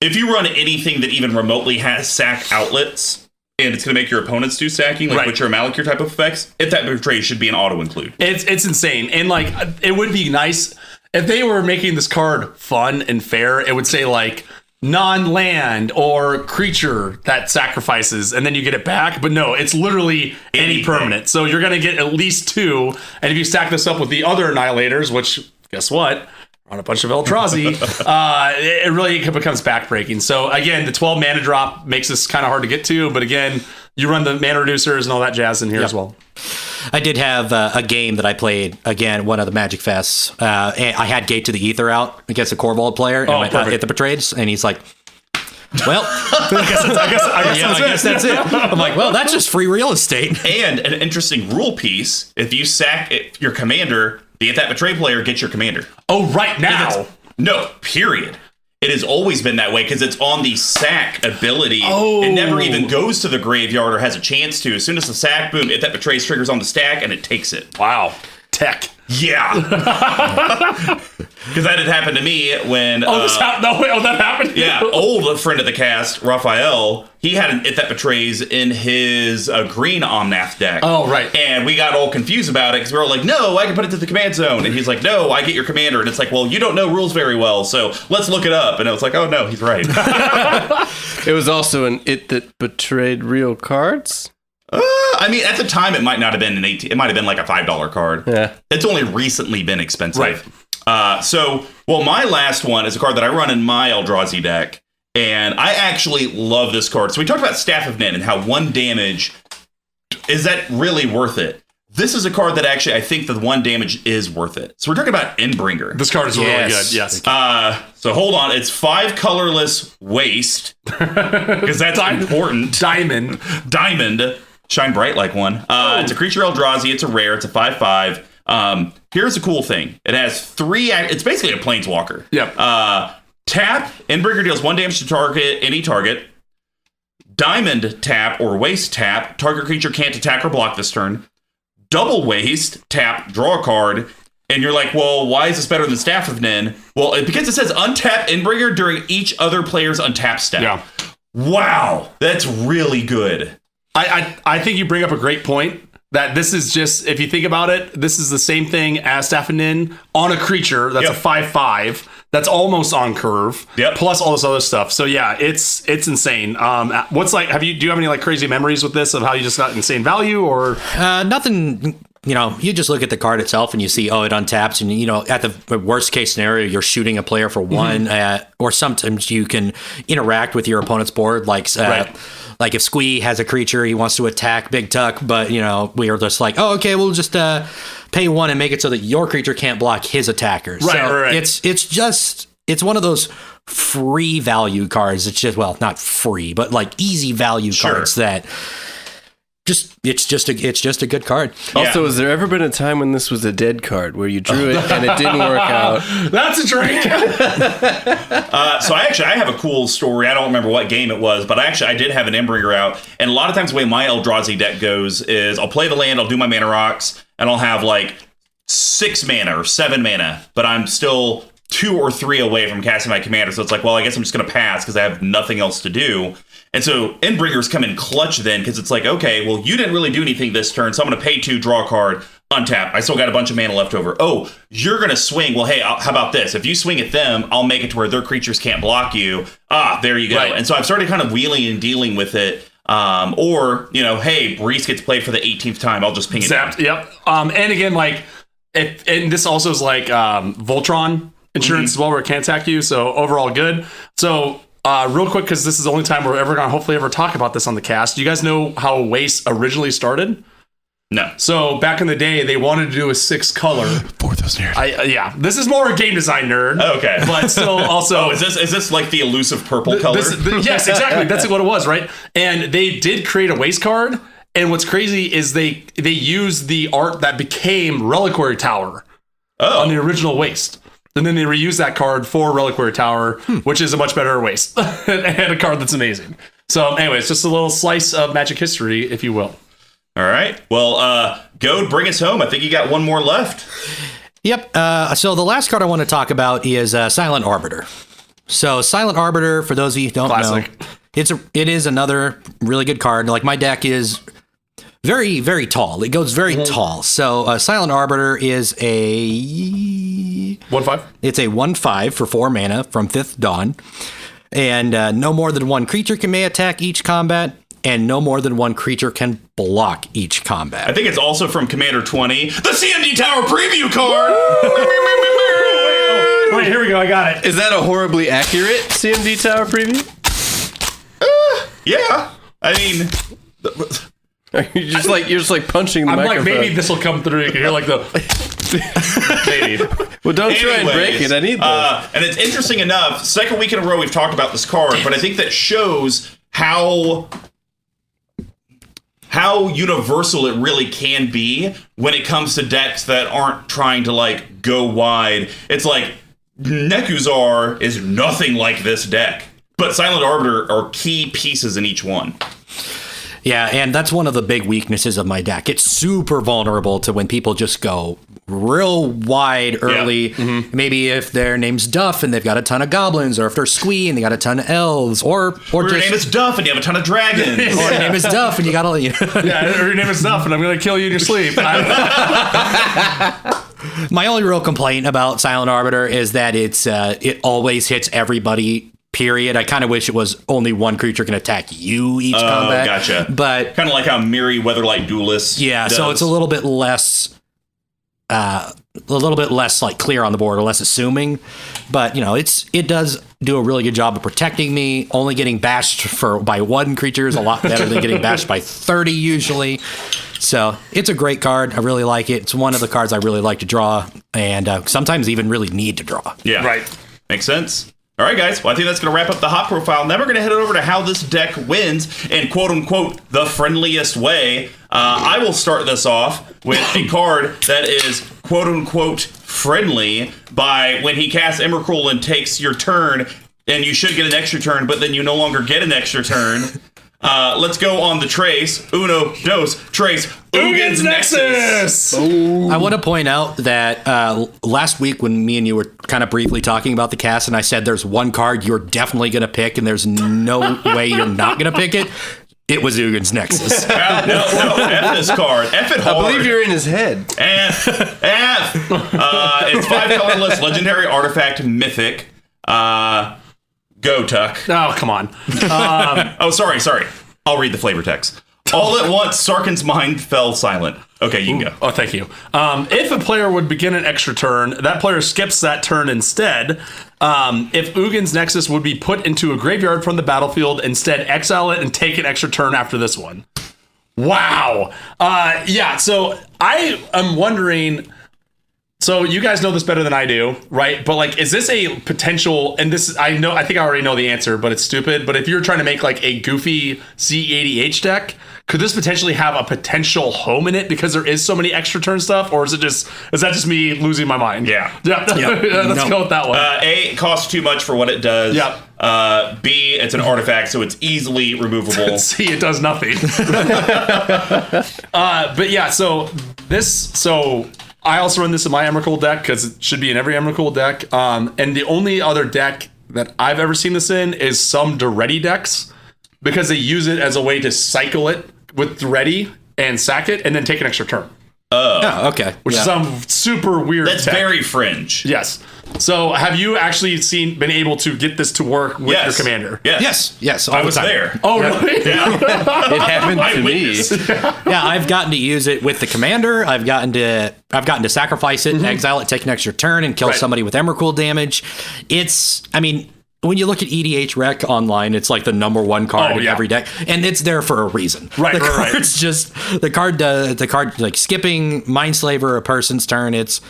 If you run anything that even remotely has sack outlets, and it's going to make your opponents do sacking, like Witcher or Malakir type of effects, If That Betrays should be an auto-include. It's insane. And, like, it would be nice if they were making this card fun and fair. It would say, like, non-land or creature that sacrifices, and then you get it back. But no, it's literally any permanent. So you're going to get at least 2. And if you stack this up with the other Annihilators, which, guess what? On a bunch of Eldrazi, it really becomes backbreaking. So again, the 12 mana drop makes this kind of hard to get to, but again, you run the mana reducers and all that jazz in here as well. I did have a game that I played, again, one of the Magic Fests. I had Gate to the Ether out against a Corvold player, and I hit the Betrays, and he's like, well, I guess that's it. I'm like, well, that's just free real estate. And an interesting rule piece, if you sack your commander, the If That Betray player gets your commander. Oh, right now? No, period. It has always been that way because it's on the sack ability. It never even goes to the graveyard or has a chance to. As soon as the sack, boom, If That Betrays triggers on the stack and it takes it. Wow. Tech. Yeah. Because that had happened to me when... that happened? Yeah. Old friend of the cast, Raphael, he had an If That Betrays in his green Omnath deck. Oh, right. And we got all confused about it because we were all like, no, I can put it to the command zone. And he's like, no, I get your commander. And it's like, well, you don't know rules very well, so let's look it up. And I was like, oh, no, he's right. It was also an It That Betrayed real cards? I mean, at the time, it might not have been it might have been like a $5 card. Yeah. It's only recently been expensive. Right. My last one is a card that I run in my Eldrazi deck, and I actually love this card. So we talked about Staff of Nin and how 1 damage, is that really worth it? This is a card that actually I think the 1 damage is worth it. So we're talking about Inbringer. This card is really good, yes. So hold on, it's 5 colorless waste, because that's important. Diamond. Shine bright like one. It's a creature Eldrazi. It's a rare. It's a 5/5. Here's the cool thing. It has 3... It's basically a Planeswalker. Yep. Tap. Inbringer deals 1 damage to any target. Diamond tap or waste tap. Target creature can't attack or block this turn. Double waste tap. Draw a card. And you're like, well, why is this better than Staff of Nin? Well, because it says untap Inbringer during each other player's untap step. Yeah. Wow. That's really good. I think you bring up a great point that this is just, if you think about it, this is the same thing as Staff of Nin on a creature that's a 5/5 that's almost on curve, plus all this other stuff. So yeah, it's insane. What's like? Do you have any like crazy memories with this of how you just got insane value or nothing you just look at the card itself and you see, it untaps, and at the worst case scenario, you're shooting a player for one, or sometimes you can interact with your opponent's board, like if Squee has a creature he wants to attack Big Tuck, but we are just like, okay, we'll just pay one and make it so that your creature can't block his attackers. Right. It's one of those free value cards. It's just, not free, but like easy value cards that it's just a good card. Also, has there ever been a time when this was a dead card where you drew it and it didn't work out? That's a drink. So I have a cool story. I don't remember what game it was, but I did have an Inbringer out. And a lot of times the way my Eldrazi deck goes is I'll play the land, I'll do my mana rocks, and I'll have like 6 mana or 7 mana, but I'm still 2 or 3 away from casting my commander. So it's like, I guess I'm just going to pass because I have nothing else to do. And so Inbringers come in clutch then, because it's like, okay, well, you didn't really do anything this turn, so I'm going to pay 2, draw a card, untap. I still got a bunch of mana left over. Oh, you're going to swing. Well, hey, how about this? If you swing at them, I'll make it to where their creatures can't block you. There you go. Right. And so I've started kind of wheeling and dealing with it. Or, hey, Breeze gets played for the 18th time. I'll just ping it down. Yep. And again, like, and this also is like Voltron insurance as well, where it can't attack you. So overall good. So real quick, because this is the only time we're ever going to hopefully ever talk about this on the cast. Do you guys know how Waste originally started? No. So back in the day, they wanted to do a 6-color. Porthos nerd. This is more a game design nerd. Okay. But still also... is this like the elusive purple color? Yes, exactly. That's what it was, right? And they did create a Waste card. And what's crazy is they used the art that became Reliquary Tower on the original Waste. And then they reused that card for Reliquary Tower, which is a much better Waste. And a card that's amazing. So anyways, just a little slice of Magic history, if you will. All right. Well, Goad, bring us home. I think you got one more left. Yep. So the last card I want to talk about is Silent Arbiter. So Silent Arbiter, for those of you who don't know, it is another really good card. Like, my deck is very, very tall. It goes very tall. So Silent Arbiter is a 1/5. It's a 1/5 for 4 mana from 5th Dawn. And no more than one creature may attack each combat. And no more than one creature can block each combat. I think it's also from Commander 20, the CMD Tower preview card. Wait, here we go. I got it. Is that a horribly accurate CMD Tower preview? Yeah. I mean, you're just like punching the microphone. I'm like, maybe this will come through. You can hear like the maybe. Well, don't try and break it. I need this. And it's interesting enough. Second week in a row we've talked about this card, but I think that shows how universal it really can be when it comes to decks that aren't trying to like go wide. It's like Nekuzar is nothing like this deck, but Silent Arbiter are key pieces in each one. Yeah, and that's one of the big weaknesses of my deck. It's super vulnerable to when people just go real wide early. Yeah. Maybe if their name's Duff and they've got a ton of goblins, or if they're Squee and they got a ton of elves, or your name is Duff and you have a ton of dragons. Or your name is Duff and you got all... Yeah, your name is Duff and I'm going to kill you in your sleep. My only real complaint about Silent Arbiter is that it always hits everybody, period. I kind of wish it was only one creature can attack you each combat. Gotcha. But kind of like how Miri Weatherlight Duelist does. So it's a little bit less like clear on the board, or less assuming, but it does do a really good job of protecting me. Only getting bashed by one creature is a lot better than getting bashed by 30 usually. So it's a great card. I really like it. It's one of the cards I really like to draw, and sometimes even really need to draw. Yeah, right. Makes sense. All right, guys. Well, I think that's going to wrap up the hot profile. Now we're going to head over to how this deck wins in quote-unquote the friendliest way. I will start this off with a card that is quote-unquote friendly by when he casts Emrakul and takes your turn, and you should get an extra turn, but then you no longer get an extra turn. Let's go on the trace. Uno, dos, trace. Uggin's Nexus! I want to point out that last week when me and you were kind of briefly talking about the cast, and I said there's one card you're definitely going to pick, and there's no way you're not going to pick it, it was Uggin's Nexus. No, F this card. F it hard. I believe you're in his head. F. It's 5 colorless, legendary artifact, mythic. Go, Tuck. Oh, come on. Sorry. I'll read the flavor text. All at once, Sarkhan's mind fell silent. Okay, you can go. Oh, thank you. If a player would begin an extra turn, that player skips that turn instead. If Ugin's Nexus would be put into a graveyard from the battlefield, instead exile it and take an extra turn after this one. Wow. Yeah, so I am wondering... So you guys know this better than I do, right? But like, is this a potential? And this, I think I already know the answer, but it's stupid. But if you're trying to make like a goofy C80H deck, could this potentially have a potential home in it because there is so many extra turn stuff, or is that just me losing my mind? Yeah. Let's go with that one. A, it costs too much for what it does. Yep. B, it's an artifact, so it's easily removable. C, it does nothing. But yeah, so I also run this in my Emrakul deck because it should be in every Emrakul deck. And the only other deck that I've ever seen this in is some Duretti decks because they use it as a way to cycle it with Duretti and sack it and then take an extra turn. Oh, okay. Which is some super weird That's tech. very fringe. Yes. So have you actually been able to get this to work with your commander? Yes. All I the was time. there. Oh, really? Yeah. It happened to me. Yeah, I've gotten to use it with the commander. I've gotten to sacrifice it, exile it, take an extra turn, and kill somebody with Emrakul damage. When you look at EDH Rec online, it's like the number one card in every deck, and it's there for a reason. Right. It's just the card like skipping Mindslaver a person's turn. It's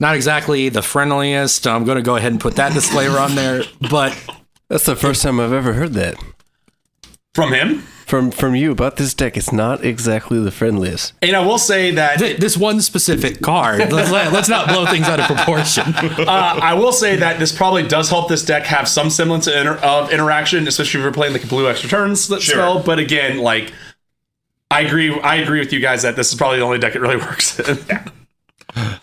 not exactly the friendliest. I'm going to go ahead and put that disclaimer on there, but That's the first time I've ever heard that. From him? From you about this deck. It's not exactly the friendliest. And I will say that this one specific card. Let's not blow things out of proportion. I will say that this probably does help this deck have some semblance of interaction, especially if you're playing like blue extra turns spell. But again, like I agree with you guys that this is probably the only deck it really works in.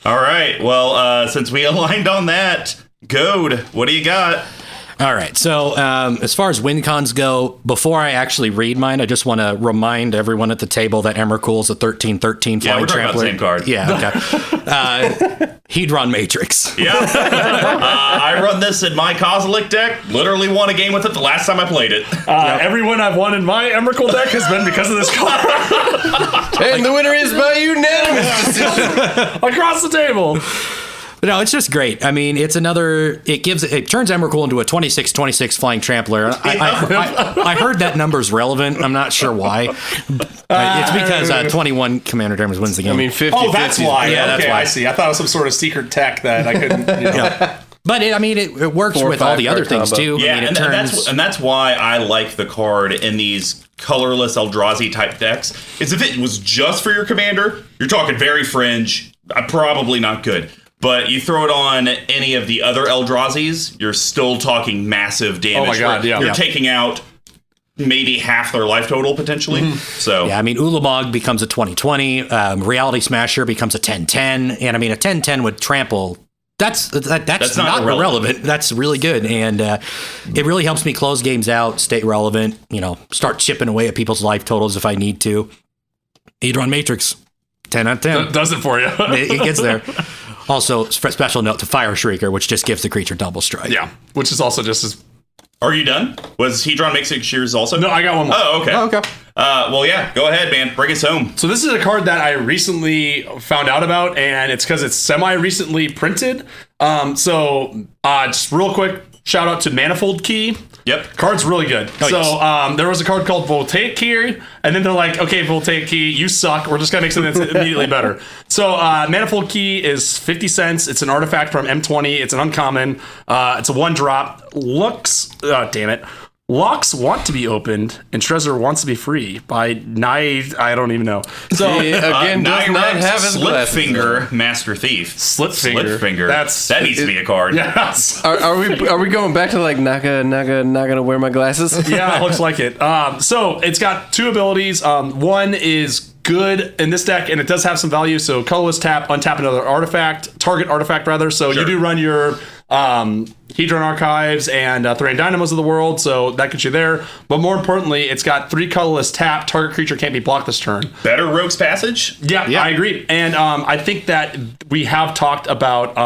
All right. Well, since we aligned on that, Goad, what do you got? All right. So as far as win cons go, before I actually read mine, I just want to remind everyone at the table that Emrakul is a 13/13 flying we're talking about the same card. Yeah. Okay. Hedron Matrix. Yeah. I run this in my Kozilek deck. Literally won a game with it the last time I played it. Everyone I've won in my Emrakul deck has been because of this card. And the winner is by unanimous decision. Across the table. No, it's just great. I mean, it turns Emrakul into a 26/26 flying trampler. I heard that number's relevant. I'm not sure why. It's because 21 commander terms wins the game. I mean, 50. Oh, that's why. Yeah, okay, that's why. I see. I thought it was some sort of secret tech that I couldn't. But it works 4 or with all 5 the other things combo. too. Yeah, I mean, and that's why I like the card in these colorless Eldrazi type decks. Is if it was just for your commander, you're talking very fringe, probably not good. But you throw it on any of the other Eldrazi's, you're still talking massive damage. Oh my god, yeah. You're taking out maybe half their life total potentially. So yeah, I mean, Ulmog becomes a 20/20, Reality Smasher becomes a 10/10, and I mean a 10/10 with trample. That's not irrelevant. That's really good, and it really helps me close games out, stay relevant. Start chipping away at people's life totals if I need to. Hedron Matrix, 10 out of 10. Does it for you? It gets there. Also, special note to Fire Shrieker, which just gives the creature double strike. Yeah, which is also just as... Are you done? Was Hedron Matrix yours also? No, I got one more. Oh, okay. Well, yeah, go ahead, man. Bring us home. So this is a card that I recently found out about, and it's because it's semi-recently printed. Just real quick, shout out to Manifold Key. Yep. Card's really good. There was a card called Voltaic Key, and then they're like, okay, Voltaic Key, you suck. We're just going to make something that's immediately better. So Manifold Key is 50 cents. It's an artifact from M20. It's an uncommon. It's a 1-drop. Locks want to be opened, and Trezor wants to be free by Night. I don't even know. So again, does not have his Slipfinger Master Thief. Slipfinger. That needs to be a card. Yes. Are we going back to like not gonna wear my glasses? Yeah, it looks like it. So it's got 2 abilities. One is good in this deck, and it does have some value. So colorless tap, untap another target artifact rather. So you do run your Hedron Archives and Thrain Dynamos of the world, so that gets you there. But more importantly, it's got 3 colorless tap. Target creature can't be blocked this turn. Better Rogue's Passage? Yeah, I agree. And I think that we have talked about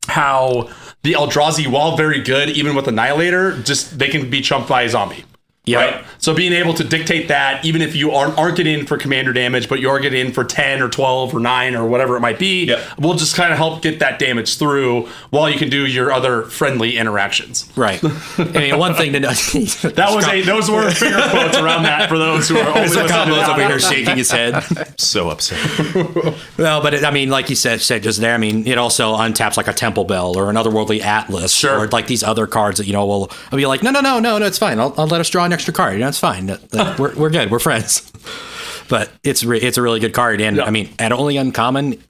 how the Eldrazi, while very good, even with Annihilator, just they can be chumped by a zombie. Yeah. Right? So being able to dictate that, even if you aren't getting in for commander damage, but you are getting in for 10 or 12 or 9 or whatever it might be, will just kind of help get that damage through while you can do your other friendly interactions. Right. I mean, one thing to know. Those were finger quotes around that for those who are only listening to Combo's over that. here shaking his head. So upset. Well, but I mean, like you said just there, I mean, it also untaps like a Temple Bell or an Otherworldly Atlas, or like these other cards that will I'll be like, no, it's fine. I'll let us draw an extra card. It's fine. We're good. We're friends. But it's a really good card, and I mean, at only uncommon,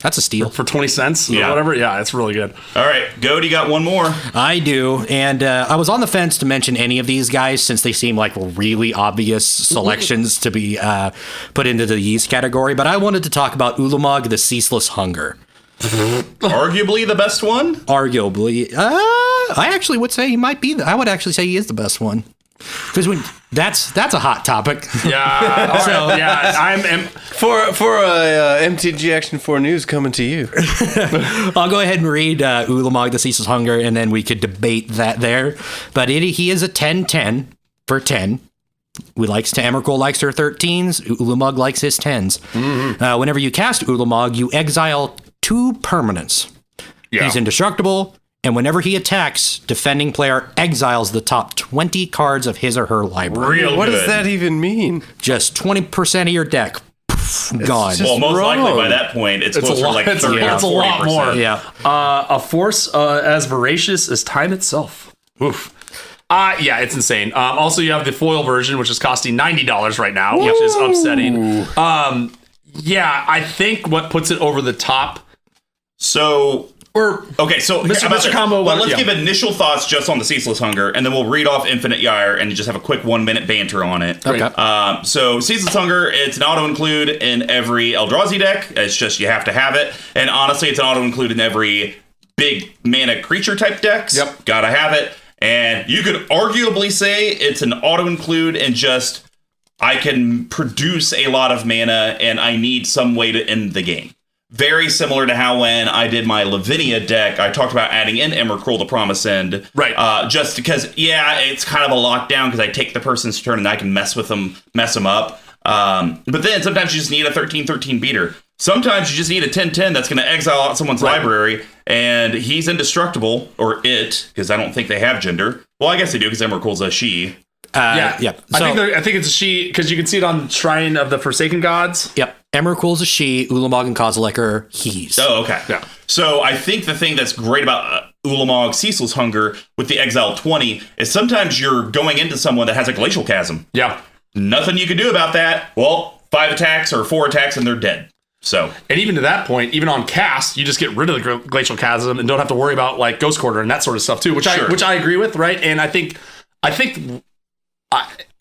that's a steal for 20 cents or whatever. Yeah, it's really good. All right, Goad, you got one more. I do, and I was on the fence to mention any of these guys since they seem like really obvious selections to be put into the yeast category. But I wanted to talk about Ulmog, the Ceaseless Hunger. Arguably the best one. Arguably, I actually would say he might be. I would actually say he is the best one. Because that's a hot topic. Yeah. I'm for MTG Action 4 News coming to you. I'll go ahead and read Ulmog, the Ceaseless Hunger, and then we could debate that there. But he is a 10/10 for 10. Emrakul likes her 13s. Ulmog likes his 10s. Mm-hmm. Whenever you cast Ulmog, you exile 2 permanents. Yeah. He's indestructible. And whenever he attacks, defending player exiles the top 20 cards of his or her library. What does that even mean? Just 20% of your deck. Gone. Well, most likely by that point, it's closer to like 30 or 40%. It's a lot more. Yeah. A force as voracious as time itself. Oof. Yeah, it's insane. Also, you have the foil version, which is costing $90 right now, which is upsetting. Yeah, I think what puts it over the top. Mr. Combo. Well, let's give initial thoughts just on the Ceaseless Hunger, and then we'll read off Infinite Yire and just have a quick 1-minute banter on it. Okay. So Ceaseless Hunger, it's an auto-include in every Eldrazi deck. It's just you have to have it. And honestly, it's an auto-include in every big mana creature type decks. Yep. Gotta have it. And you could arguably say it's an auto-include in just I can produce a lot of mana and I need some way to end the game. Very similar to how when I did my Lavinia deck, I talked about adding in Emrakul, the Promise End. Right. Just because, it's kind of a lockdown because I take the person's turn and I can mess them up. But then sometimes you just need a 13-13 beater. Sometimes you just need a 10-10 that's going to exile out someone's library, and he's indestructible, or it, because I don't think they have gender. Well, I guess they do because Emrakul's a she. Yeah. Yep. I think it's a she because you can see it on Shrine of the Forsaken Gods. Yep. Emrakul's a she. Ulmog and Kozilek are he's. Oh, okay. Yeah. So I think the thing that's great about Ulmog Ceaseless Hunger with the Exile 20 is sometimes you're going into someone that has a Glacial Chasm. Yeah. Nothing you can do about that. Well, 5 attacks or 4 attacks and they're dead. So, and even to that point, even on cast, you just get rid of the Glacial Chasm and don't have to worry about like Ghost Quarter and that sort of stuff too, which I agree with, right? And I think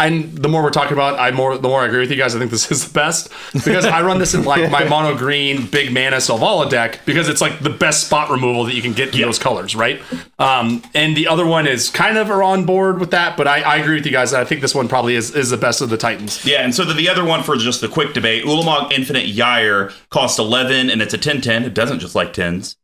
and the more we're talking about, the more I agree with you guys. I think this is the best because I run this in like my mono green big mana Selvala deck because it's like the best spot removal that you can get in those colors, right? And the other one is kind of on board with that, but I agree with you guys. I think this one probably is the best of the Titans. Yeah, and so the other one for just the quick debate, Ulmog Infinite Yire costs 11 and it's a 10/10. It doesn't just like 10s.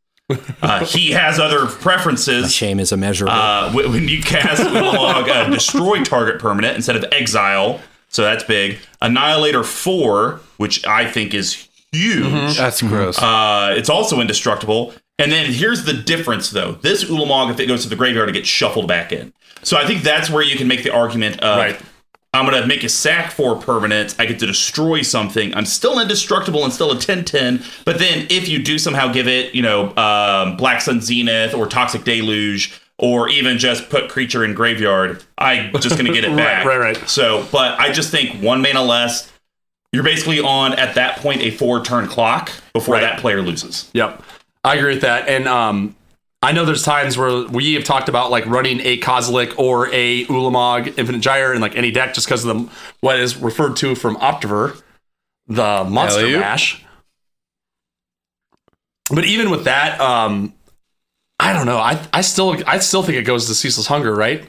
He has other preferences. My shame is immeasurable. When you cast Ulmog, destroy target permanent instead of exile. So that's big. Annihilator 4, which I think is huge. Mm-hmm. That's gross. It's also indestructible. And then here's the difference, though. This Ulmog, if it goes to the graveyard, it gets shuffled back in. So I think that's where you can make the argument of, I'm going to make a sack 4 permanent. I get to destroy something. I'm still indestructible and still a 10/10. But then if you do somehow give it, Black Sun Zenith or Toxic Deluge, or even just put creature in graveyard, I'm just going to get it back. Right. So, but I just think 1 mana less, you're basically on, at that point, a 4-turn clock before that player loses. Yep. I agree with that. And I know there's times where we have talked about like running a Kozilek or a Ulmog Infinite Gyre in like any deck just because of what is referred to from Optiver, the Monster Mash. But even with that, I don't know. I still think it goes to Ceaseless Hunger, right?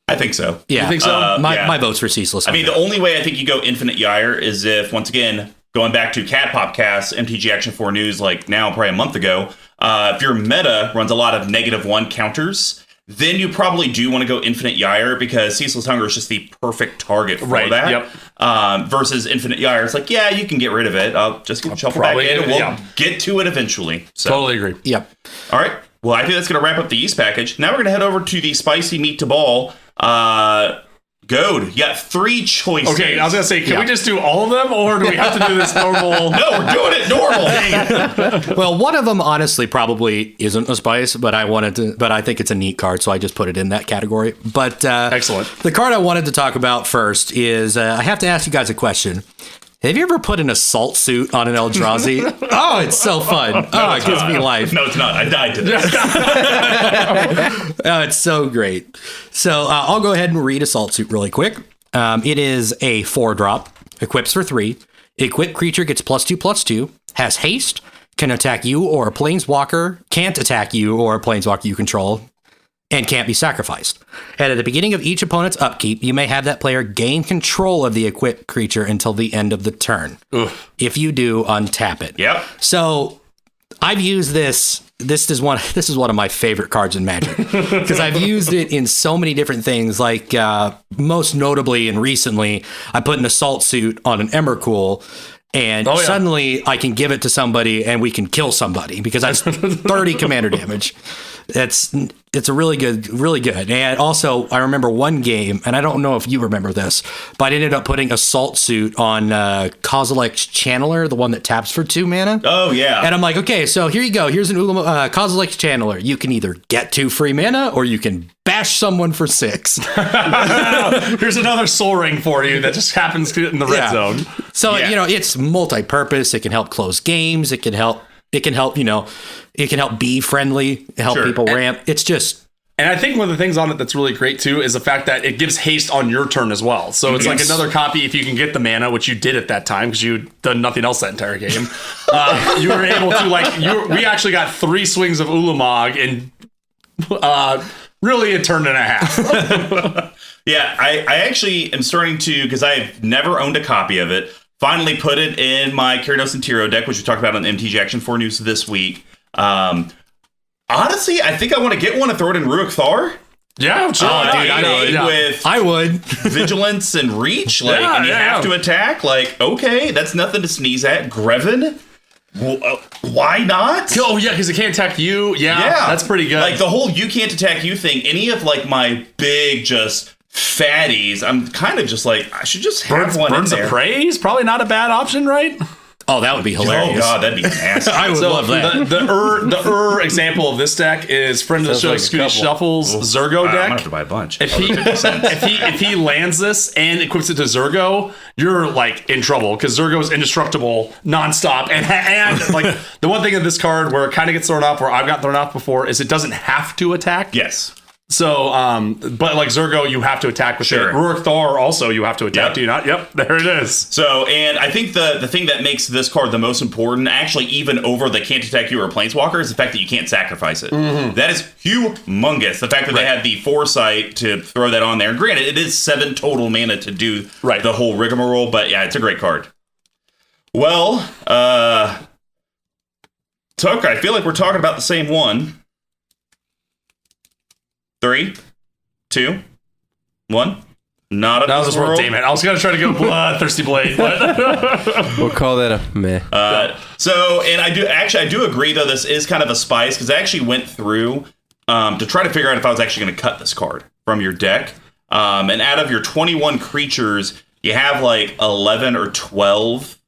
I think so. Yeah. You think so? My vote's for Ceaseless Hunger. I mean, the only way I think you go Infinite Yire is if, once again, going back to Cat Popcast, MTG Action 4 News, like now, probably a month ago, if your meta runs a lot of -1 counters, then you probably do want to go Infinite Yire because Ceaseless Hunger is just the perfect target for that. Yep. Versus Infinite Yire, it's like, yeah, you can get rid of it. I'll just shuffle back in and we'll get to it eventually. So. Totally agree. Yep. All right. Well, I think that's going to wrap up the East package. Now we're going to head over to the Spicy Meat to Ball. Goad, you got 3 choices. Okay, I was gonna say, can we just do all of them, or do we have to do this normal? No, we're doing it normal. Well, one of them honestly probably isn't a spice, but I think it's a neat card, so I just put it in that category. But excellent. The card I wanted to talk about first is I have to ask you guys a question. Have you ever put an assault suit on an Eldrazi? Oh, it's so fun. Oh, it gives me life. No, it's not. I died to this. Oh, it's so great. So I'll go ahead and read Assault Suit really quick. It is a 4-drop, equips for 3. Equipped creature gets +2/+2, has haste, can attack you or a planeswalker, can't attack you or a planeswalker you control, and can't be sacrificed. And at the beginning of each opponent's upkeep, you may have that player gain control of the equipped creature until the end of the turn. Oof. If you do, untap it. Yep. So I've used this. This is one of my favorite cards in Magic because I've used it in so many different things. Like most notably and recently, I put an assault suit on an Emrakul. And suddenly I can give it to somebody and we can kill somebody because that's 30 commander damage. It's a really good. And also I remember one game, and I don't know if you remember this, but I ended up putting Assault Suit on Kozilek's Channeler, the one that taps for 2 mana. Oh, yeah. And I'm like, okay, so here you go. Here's an Kozilek's Channeler. You can either get 2 free mana or you can bash someone for 6. Here's another Soul Ring for you that just happens to get in the red zone. So, it's multi-purpose. It can help close games. It can help, it can help be friendly, help people ramp. It's just... And I think one of the things on it that's really great, too, is the fact that it gives haste on your turn as well. So it's like another copy if you can get the mana, which you did at that time because you'd done nothing else that entire game. You were able to, we actually got 3 swings of Ulmog in really a turn and a half. Yeah, I actually am starting to, because I've never owned a copy of it, finally put it in my Kyrnos and Tiro deck, which we talked about on the MTG Action 4 News this week. Honestly, I think I want to get one and throw it in Ruach Thar. Yeah, sure. I would. Vigilance and Reach, and you have to attack. Like, okay, that's nothing to sneeze at. Greven? Why not? Oh, yeah, because it can't attack you. Yeah, that's pretty good. Like, the whole you can't attack you thing, any of, like, my big, just fatties, I'm kind of just like, I should just have one in there. Birds of Prey is probably not a bad option, right? Oh, that would be hilarious. Oh, God, that'd be nasty. I would love that. The example of this deck is friend of the show, Scooty Shuffle's Zergo deck. I'm going to have to buy a bunch. If he lands this and equips it to Zergo, you're, like, in trouble because Zergo's indestructible nonstop. And like, the one thing of this card where it kind of gets thrown off, where I've got thrown off before, is it doesn't have to attack. Yes. So, but like Zergo, you have to attack with it. Ruach Thar also you have to attack. Do you not? Yep, there it is. So, and I think the thing that makes this card the most important, actually even over the can't attack you or Planeswalker, is the fact that you can't sacrifice it. Mm-hmm. That is humongous. The fact that they had the foresight to throw that on there. And granted, it is 7 total mana to do the whole rigmarole, but yeah, it's a great card. Well, Tuck, I feel like we're talking about the same one. 3, 2, 1. Not a this world. Damn it! I was gonna try to go Thirsty Blade, but we'll call that a meh. So, and I do agree though. This is kind of a spice because I actually went through to try to figure out if I was actually going to cut this card from your deck. And out of your 21 creatures, you have like 11 or 12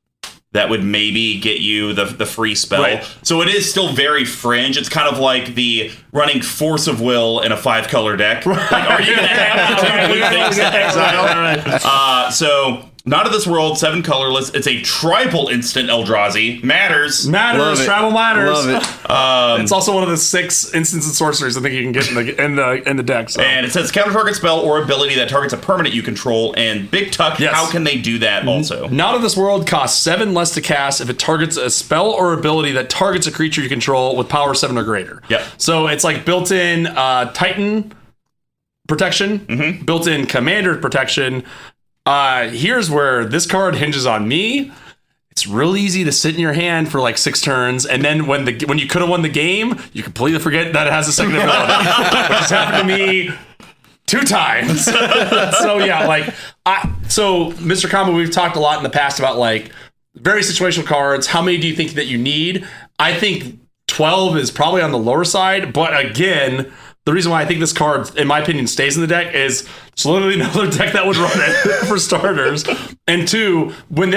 that would maybe get you the free spell. Right. So it is still very fringe. It's kind of like the running Force of Will in a 5-color deck. Like, are you going to have the 2 blue things to exile? So, not of this world, 7 colorless. It's a tribal instant Eldrazi. Matters. Tribal matters. Love it. It's also one of the 6 instants and sorceries I think you can get in the deck. So. And it says counter target spell or ability that targets a permanent you control. And Big Tuck, how can they do that also? Not of this world costs 7 less to cast if it targets a spell or ability that targets a creature you control with power 7 or greater. Yep. So it's like built-in Titan protection, built-in Commander protection. Here's where this card hinges on me. it's real easy to sit in your hand for like 6 turns, and then when you could have won the game, you completely forget that it has a second ability, which has happened to me 2 times. So yeah, like so Mr. Combo, we've talked a lot in the past about like very situational cards. How many do you think that you need? I think 12 is probably on the lower side, but again, the reason why I think this card, in my opinion, stays in the deck is it's literally another deck that would run it for starters. And 2, when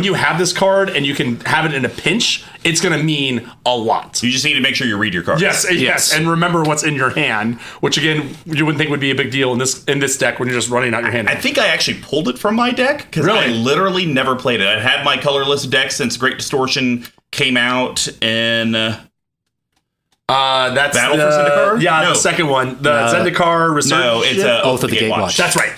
you have this card and you can have it in a pinch, it's going to mean a lot. You just need to make sure you read your cards. Yes, and remember what's in your hand, which again you wouldn't think would be a big deal in this deck when you're just running out your hand. I think I actually pulled it from my deck because I literally never played it. I had my colorless deck since Great Distortion came out in. That's Battle for Zendikar? Yeah, no. The second one. The Zendikar Research. No, it's Oath of the Gatewatch. That's right.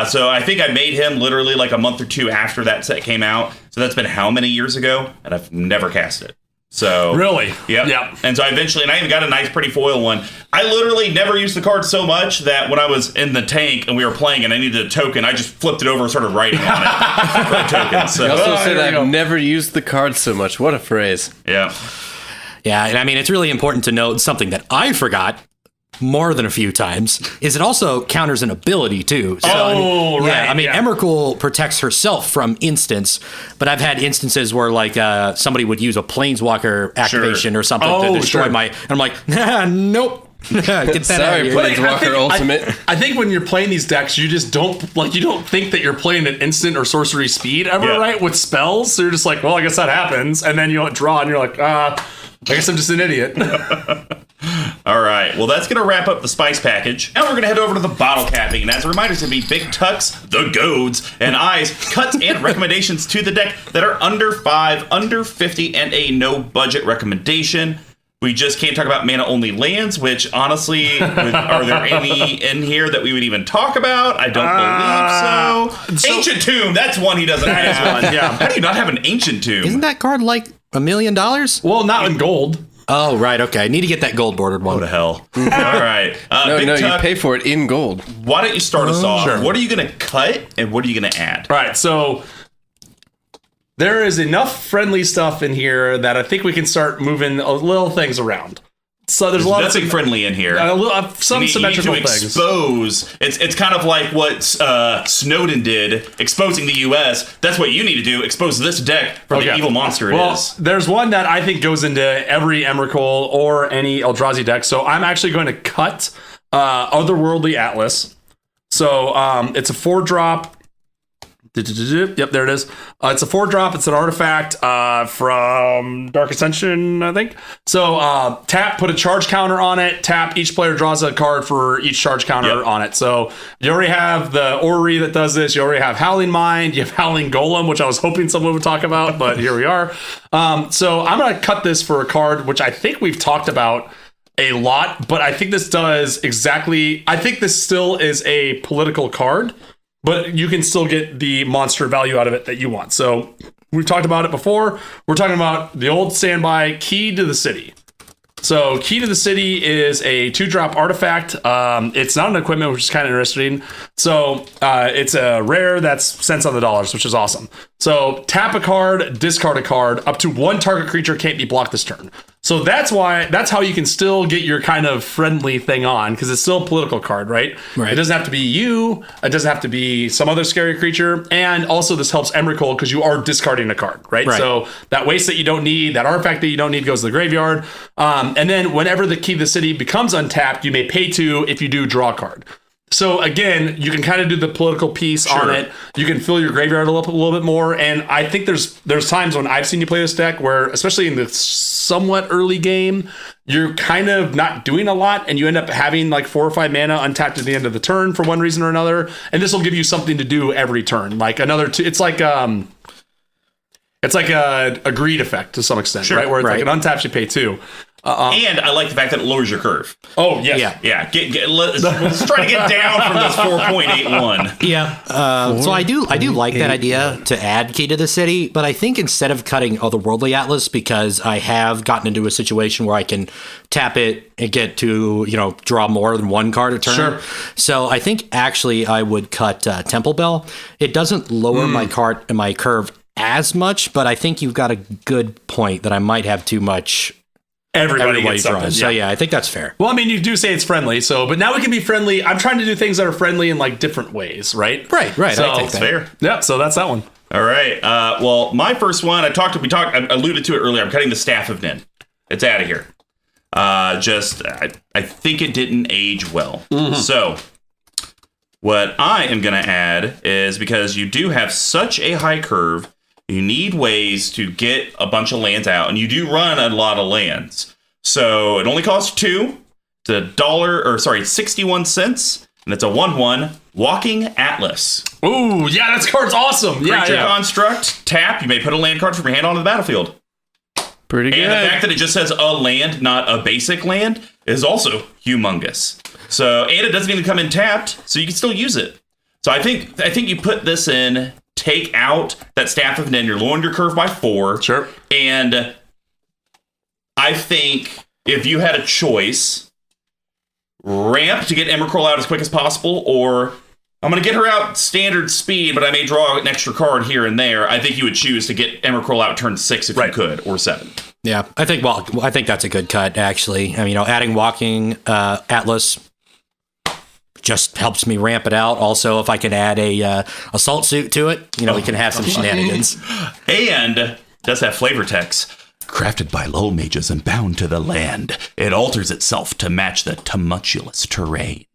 So I think I made him literally like a month or 2 after that set came out. So that's been how many years ago? And I've never cast it. So really? Yep. And so I even got a nice pretty foil one. I literally never used the card so much that when I was in the tank and we were playing and I needed a token, I just flipped it over and started writing on it for a token. So you also said I've never used the card so much. What a phrase. Yeah. Yeah, and I mean, it's really important to note something that I forgot more than a few times is it also counters an ability too. So, right. Yeah, I mean, Emrakul protects herself from instance, but I've had instances where like somebody would use a Planeswalker activation or something to destroy my, and I'm like, nope. Get that out of here. Planeswalker Ultimate. I think when you're playing these decks, you just don't think that you're playing at instant or sorcery speed ever, right? With spells, so you're just like, well, I guess that happens, and then you draw, and you're like, I guess I'm just an idiot. All right. Well, that's going to wrap up the spice package. Now we're going to head over to the bottle capping. And as a reminder, it's going to be big tucks, the goads, and eyes, cuts, and recommendations to the deck that are under 5, under 50, and a no budget recommendation. We just can't talk about mana-only lands, which honestly, are there any in here that we would even talk about? I don't believe so. Ancient Tomb, that's one he doesn't have. Yeah. How do you not have an Ancient Tomb? Isn't that card like $1 million? Well, not in gold. Oh, right. Okay. I need to get that gold bordered one. What the hell? All right. No, you pay for it in gold. Why don't you start us off? Sure. What are you going to cut and what are you going to add? All right. So there is enough friendly stuff in here that I think we can start moving little things around. So there's a lot nothing of friendly in here. Some symmetrical things. Expose. It's kind of like what Snowden did, exposing the U.S. That's what you need to do. Expose this deck for the evil monster it is. There's one that I think goes into every Emrakul or any Eldrazi deck. So I'm actually going to cut Otherworldly Atlas. So it's a 4-drop. Yep, there it is. It's a 4-drop. It's an artifact from Dark Ascension, I think. So tap, put a charge counter on it. Tap, each player draws a card for each charge counter on it. So you already have the Orrery that does this. You already have Howling Mind. You have Howling Golem, which I was hoping someone would talk about, but here we are. So I'm going to cut this for a card, which I think we've talked about a lot, but I think this does exactly... I think this still is a political card, but you can still get the monster value out of it that you want. So we've talked about it before. We're talking about the old standby Key to the City. So Key to the City is a 2-drop artifact. It's not an equipment, which is kind of interesting. So it's a rare that's cents on the dollars, which is awesome. So tap a card, discard a card. Up to 1 target creature can't be blocked this turn. So that's how you can still get your kind of friendly thing on, because it's still a political card, right? It doesn't have to be you. It doesn't have to be some other scary creature. And also this helps Emrakul because you are discarding a card, right? So that waste that you don't need, that artifact that you don't need goes to the graveyard. And then whenever the Key to the City becomes untapped, you may pay 2 if you do draw a card. So again, you can kind of do the political piece on it. You can fill your graveyard a little bit more. And I think there's times when I've seen you play this deck where, especially in the somewhat early game, you're kind of not doing a lot, and you end up having like 4 or 5 mana untapped at the end of the turn for one reason or another. And this will give you something to do every turn, like another. It's like a greed effect to some extent, right? Where it's like an untapped, you pay 2. And I like the fact that it lowers your curve. Oh, yes. Yeah. Let's try to get down from this 4.81. Yeah. So I do like that idea to add Key to the City, but I think instead of cutting Otherworldly Atlas, because I have gotten into a situation where I can tap it and get to, draw more than 1 card a turn. Sure. So I think actually I would cut Temple Bell. It doesn't lower my curve as much, but I think you've got a good point that I might have too much. Everybody gets something. So yeah, I think that's fair. Well, I mean, you do say it's friendly, but now we can be friendly. I'm trying to do things that are friendly in like different ways, right? Right. So I think It's fair. Yeah, so that's that one. All right. Well, my first one, I alluded to it earlier. I'm cutting the Staff of Nin. It's out of here. I think it didn't age well. Mm-hmm. So what I am going to add is, because you do have such a high curve, you need ways to get a bunch of lands out, and you do run a lot of lands. So it only costs 2. It's 61 cents, and it's a 1/1 Walking Atlas. Ooh, yeah, that card's awesome. Creature construct, tap. You may put a land card from your hand onto the battlefield. Pretty good. And the fact that it just says a land, not a basic land, is also humongous. So, and it doesn't even come in tapped, so you can still use it. So I think you put this in, take out that Staff of Nin, you're lowering your curve by 4. Sure. And I think if you had a choice, ramp to get Emrakul out as quick as possible, or I'm going to get her out standard speed, but I may draw an extra card here and there, I think you would choose to get Emrakul out turn 6 if you could, or 7. Yeah, I think that's a good cut, actually. I mean, adding Walking Atlas just helps me ramp it out. Also, if I can add a assault suit to it, we can have some shenanigans. And does have flavor text. Crafted by lull mages and bound to the land, it alters itself to match the tumultuous terrain.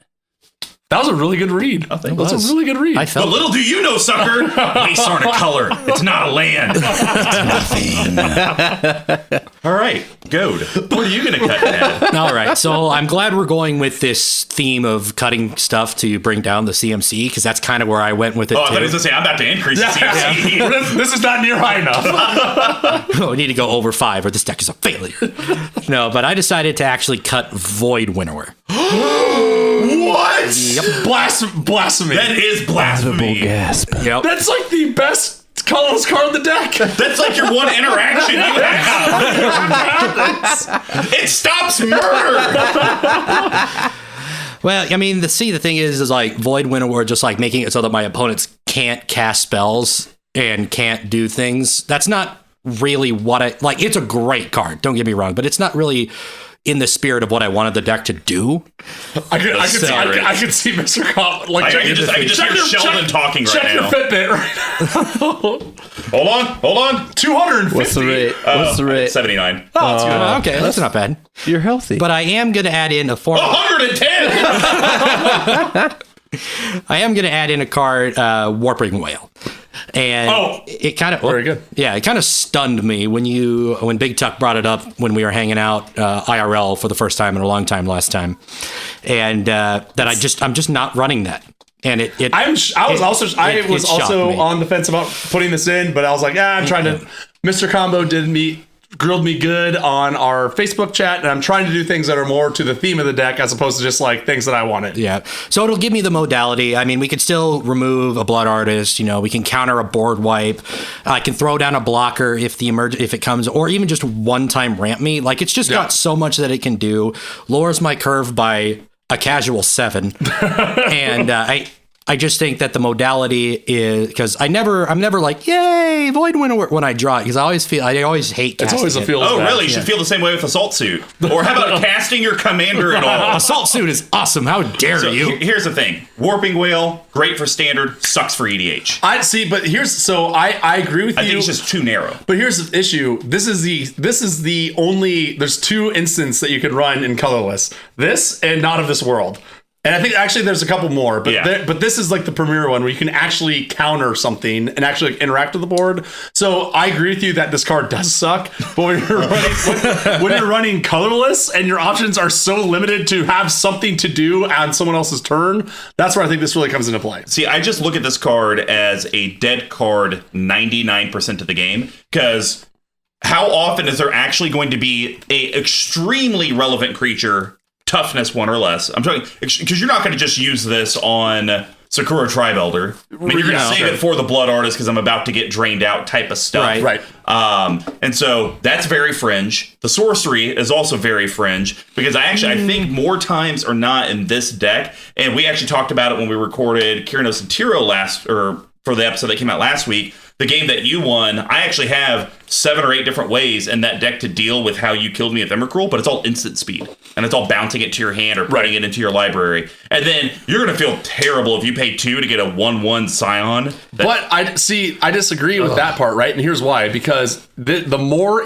That was a really good read. I think that's a really good read. But little do you know, sucker, waste aren't a color. It's not a land. It's nothing. All right, Goad. What are you going to cut, Dad? All right, so I'm glad we're going with this theme of cutting stuff to bring down the CMC, because that's kind of where I went with it, I thought he was going to say, I'm about to increase the CMC. Yeah. This is not near high enough. We need to go over 5 or this deck is a failure. No, but I decided to actually cut Void Winnower. What? Yep. Blasphemy. That is blasphemy. Gasp. Yep. That's like the best colorless card in the deck. That's like your one interaction you have. It stops murder. Well, I mean, the thing is like Void Winnower, just like making it so that my opponents can't cast spells and can't do things. That's not really what it's a great card, don't get me wrong, but it's not really in the spirit of what I wanted the deck to do. I could see Mr. Cobb I can just hear Sheldon talking right now. Check your Fitbit right now. Hold on. 250. What's the rate? What's the rate? 79. Oh, that's good. Okay, that's not bad. You're healthy. But I am going to add in a 110. I am going to add in a card, Warping Whale. And it kind of very good. Yeah, it kind of stunned me when Big Tuck brought it up when we were hanging out IRL for the first time in a long time last time, and that I'm just not running that. And I was also on the fence about putting this in, but I was like, I'm trying to. Mr. Combo grilled me good on our Facebook chat, and I'm trying to do things that are more to the theme of the deck as opposed to just like things that I wanted. Yeah. So it'll give me the modality. I mean, we could still remove a Blood Artist, we can counter a board wipe. I can throw down a blocker if it comes, or even just one-time ramp me. Like, it's just got so much that it can do. Lowers my curve by a casual 7. And I just think that the modality is, because I'm never like, yay, Void Winnower when I draw it, because I always hate casting. It's always a feel. Oh, really? You should feel the same way with Assault Suit. Or how about casting your commander at all? Assault Suit is awesome. How dare you? Here's the thing. Warping Whale, great for standard, sucks for EDH. I agree with you. I think it's just too narrow. But here's the issue. This is the only, there's 2 instances that you can run in colorless. This and Not of This World. And I think actually there's a couple more, but this is like the premier one where you can actually counter something and actually interact with the board. So I agree with you that this card does suck, but when you're running colorless and your options are so limited to have something to do on someone else's turn, that's where I think this really comes into play. See, I just look at this card as a dead card 99% of the game, because how often is there actually going to be a extremely relevant creature, toughness 1 or less? I'm talking because you're not going to just use this on Sakura Tribe Elder. I mean, you're going to save it for the Blood Artist because I'm about to get drained out type of stuff. Right. And so that's very fringe. The sorcery is also very fringe, because I think more times are not in this deck. And we actually talked about it when we recorded Kyranos and Tiro for the episode that came out last week. the game that you won, I actually have 7 or 8 different ways in that deck to deal with how you killed me with Emrakul, but it's all instant speed. And it's all bouncing it to your hand or putting it into your library. And then you're going to feel terrible if you pay 2 to get a 1/1 Scion. But I disagree with that part, right? And here's why. Because the more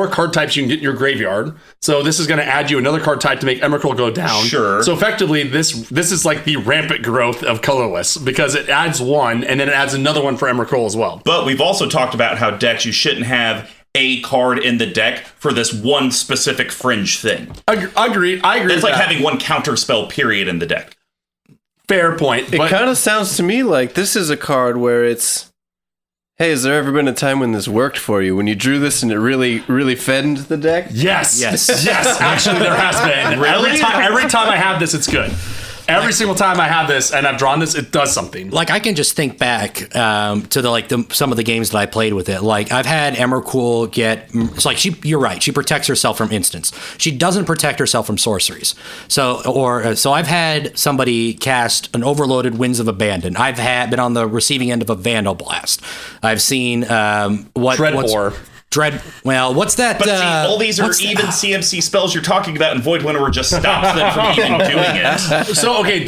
card types you can get in your graveyard, so this is going to add you another card type to make Emrakul go down. Sure. So effectively, this is like the rampant growth of colorless, because it adds 1, and then it adds another one for Emrakul as well. But we've also talked about how decks you shouldn't have a card in the deck for this one specific fringe thing. Agreed. I agree. It's like having one counter spell period in the deck. Fair point. It kind of sounds to me like this is a card where it's, hey, has there ever been a time when this worked for you? When you drew this and it really, really fed the deck? Yes. Actually, there has been. Really? Every time I have this, it's good. Every single time I have this and I've drawn this, it does something. Like, I can just think back to some of the games that I played with it. Like, I've had Emrakul get, it's like, you're right, she protects herself from instants. She doesn't protect herself from sorceries. So I've had somebody cast an overloaded Winds of Abandon. I've been on the receiving end of a Vandal Blast. I've seen Dreadbore. What's that? But see, all these are even CMC spells you're talking about, and Void Winnower just stops them from even doing it. So, okay,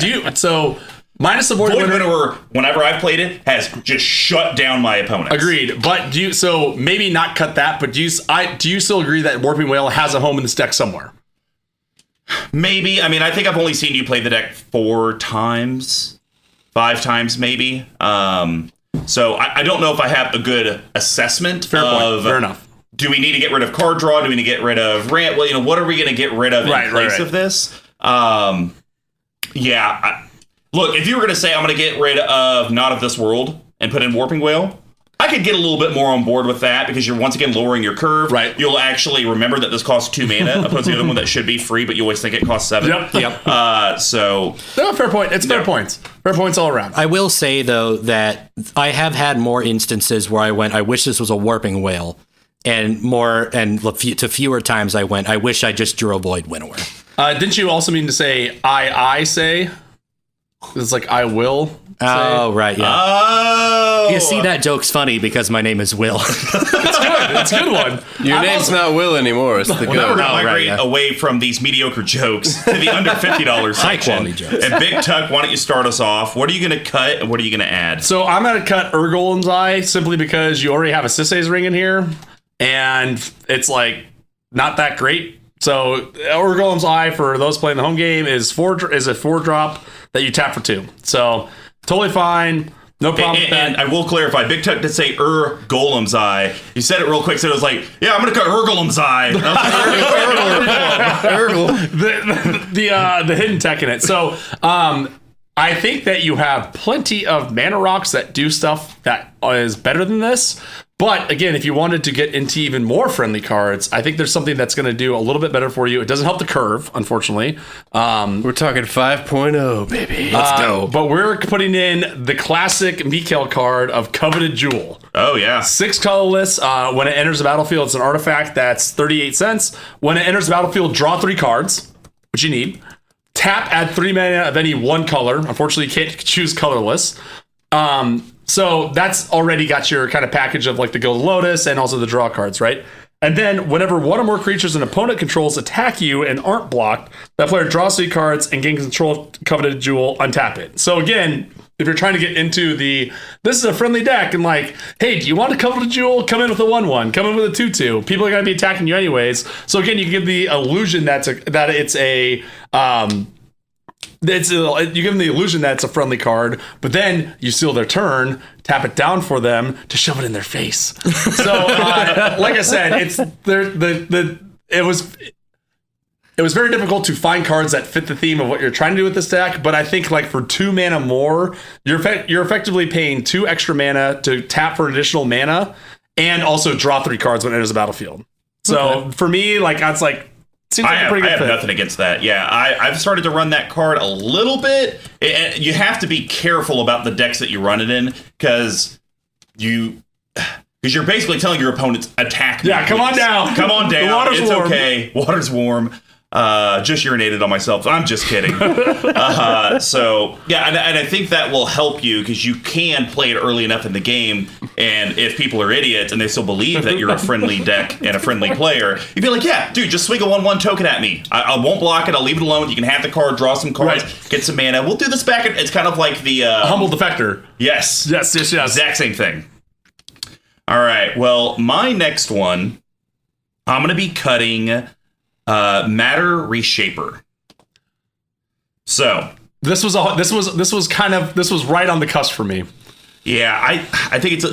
minus the Void Winnower, whenever I've played it, has just shut down my opponents. Agreed. But maybe not cut that, but do you still agree that Warping Whale has a home in this deck somewhere? Maybe. I mean, I think I've only seen you play the deck 4 times, 5 times maybe. So I don't know if I have a good assessment of... Fair enough. Do we need to get rid of card draw? Do we need to get rid of rant? Well, what are we going to get rid of in place of this? Look, if you were going to say I'm going to get rid of Not of This World and put in Warping Whale, I could get a little bit more on board with that, because you're once again lowering your curve. Right. You'll actually remember that this costs 2 mana, opposed to the other one that should be free, but you always think it costs 7. Yep. No, fair point. It's fair points. Fair points all around. I will say, though, that I have had more instances where I went, I wish this was a Warping Whale, and to fewer times I went, I wish I just drew a Void Winnower. Didn't you also mean to say I say? It's like I will say. Oh, right, yeah. Oh! You see, that joke's funny because my name is Will. It's a good one. Your name's not Will anymore. It's the Now we're going Goad. to migrate away from these mediocre jokes to the under $50 section. High-quality jokes. And Big Tuck, why don't you start us off? What are you going to cut and what are you going to add? So I'm going to cut Urgolem's Eye simply because you already have a Sisay's Ring in here, and it's like not that great. So Urgolem's Eye, for those playing the home game, is a 4-drop that you tap for 2. So totally fine. No problem with that. And I will clarify, Big Tuck did say Golem's Eye. You said it real quick, so it was like, yeah, I'm going to cut Golem's Eye. The hidden tech in it. So I think that you have plenty of mana rocks that do stuff that is better than this. But again, if you wanted to get into even more friendly cards, I think there's something that's going to do a little bit better for you. It doesn't help the curve, unfortunately. We're talking 5.0, baby. Let's go. But we're putting in the classic Mikhail card of Coveted Jewel. Oh, yeah. 6 colorless. When it enters the battlefield, it's an artifact that's 38 cents. When it enters the battlefield, draw 3 cards, which you need. Tap, add 3 mana of any one color. Unfortunately, you can't choose colorless. So that's already got your kind of package of like the Gold Lotus and also the draw cards, right? And then whenever one or more creatures an opponent controls attack you and aren't blocked, that player draws 3 cards and gains control of Coveted Jewel, untap it. So again, if you're trying to get into this is a friendly deck, and like, hey, do you want a Coveted Jewel? Come in with a 1/1. Come in with a 2/2. People are going to be attacking you anyways. So again, you can give the illusion you give them the illusion that it's a friendly card, but then you steal their turn, tap it down for them to shove it in their face. So, like I said, it was very difficult to find cards that fit the theme of what you're trying to do with this deck. But I think like for 2 mana more, you're effectively paying 2 extra mana to tap for additional mana and also draw 3 cards when it enters the battlefield. So for me, like that's like. Seems like a pretty good I have fit. nothing against that. Yeah, I've started to run that card a little bit. You have to be careful about the decks that you run it in, because you're basically telling your opponents, attack me. Yeah, come on down. Come on down. The water's it's warm. okay. Water's warm. Just urinated on myself. I'm just kidding. So, yeah, and I think that will help you, because you can play it early enough in the game And if people are idiots and they still believe that you're a friendly deck and a friendly player, you'd be like, yeah, dude, just swing a 1/1 token at me. I won't block it. I'll leave it alone. You can have the card, draw some cards, get some mana. We'll do this back. It's kind of like the Humble Defector. Yes. Yes. Exact same thing. All right. Well, my next one, I'm going to be cutting Matter Reshaper. So this was right on the cusp for me. Yeah, I think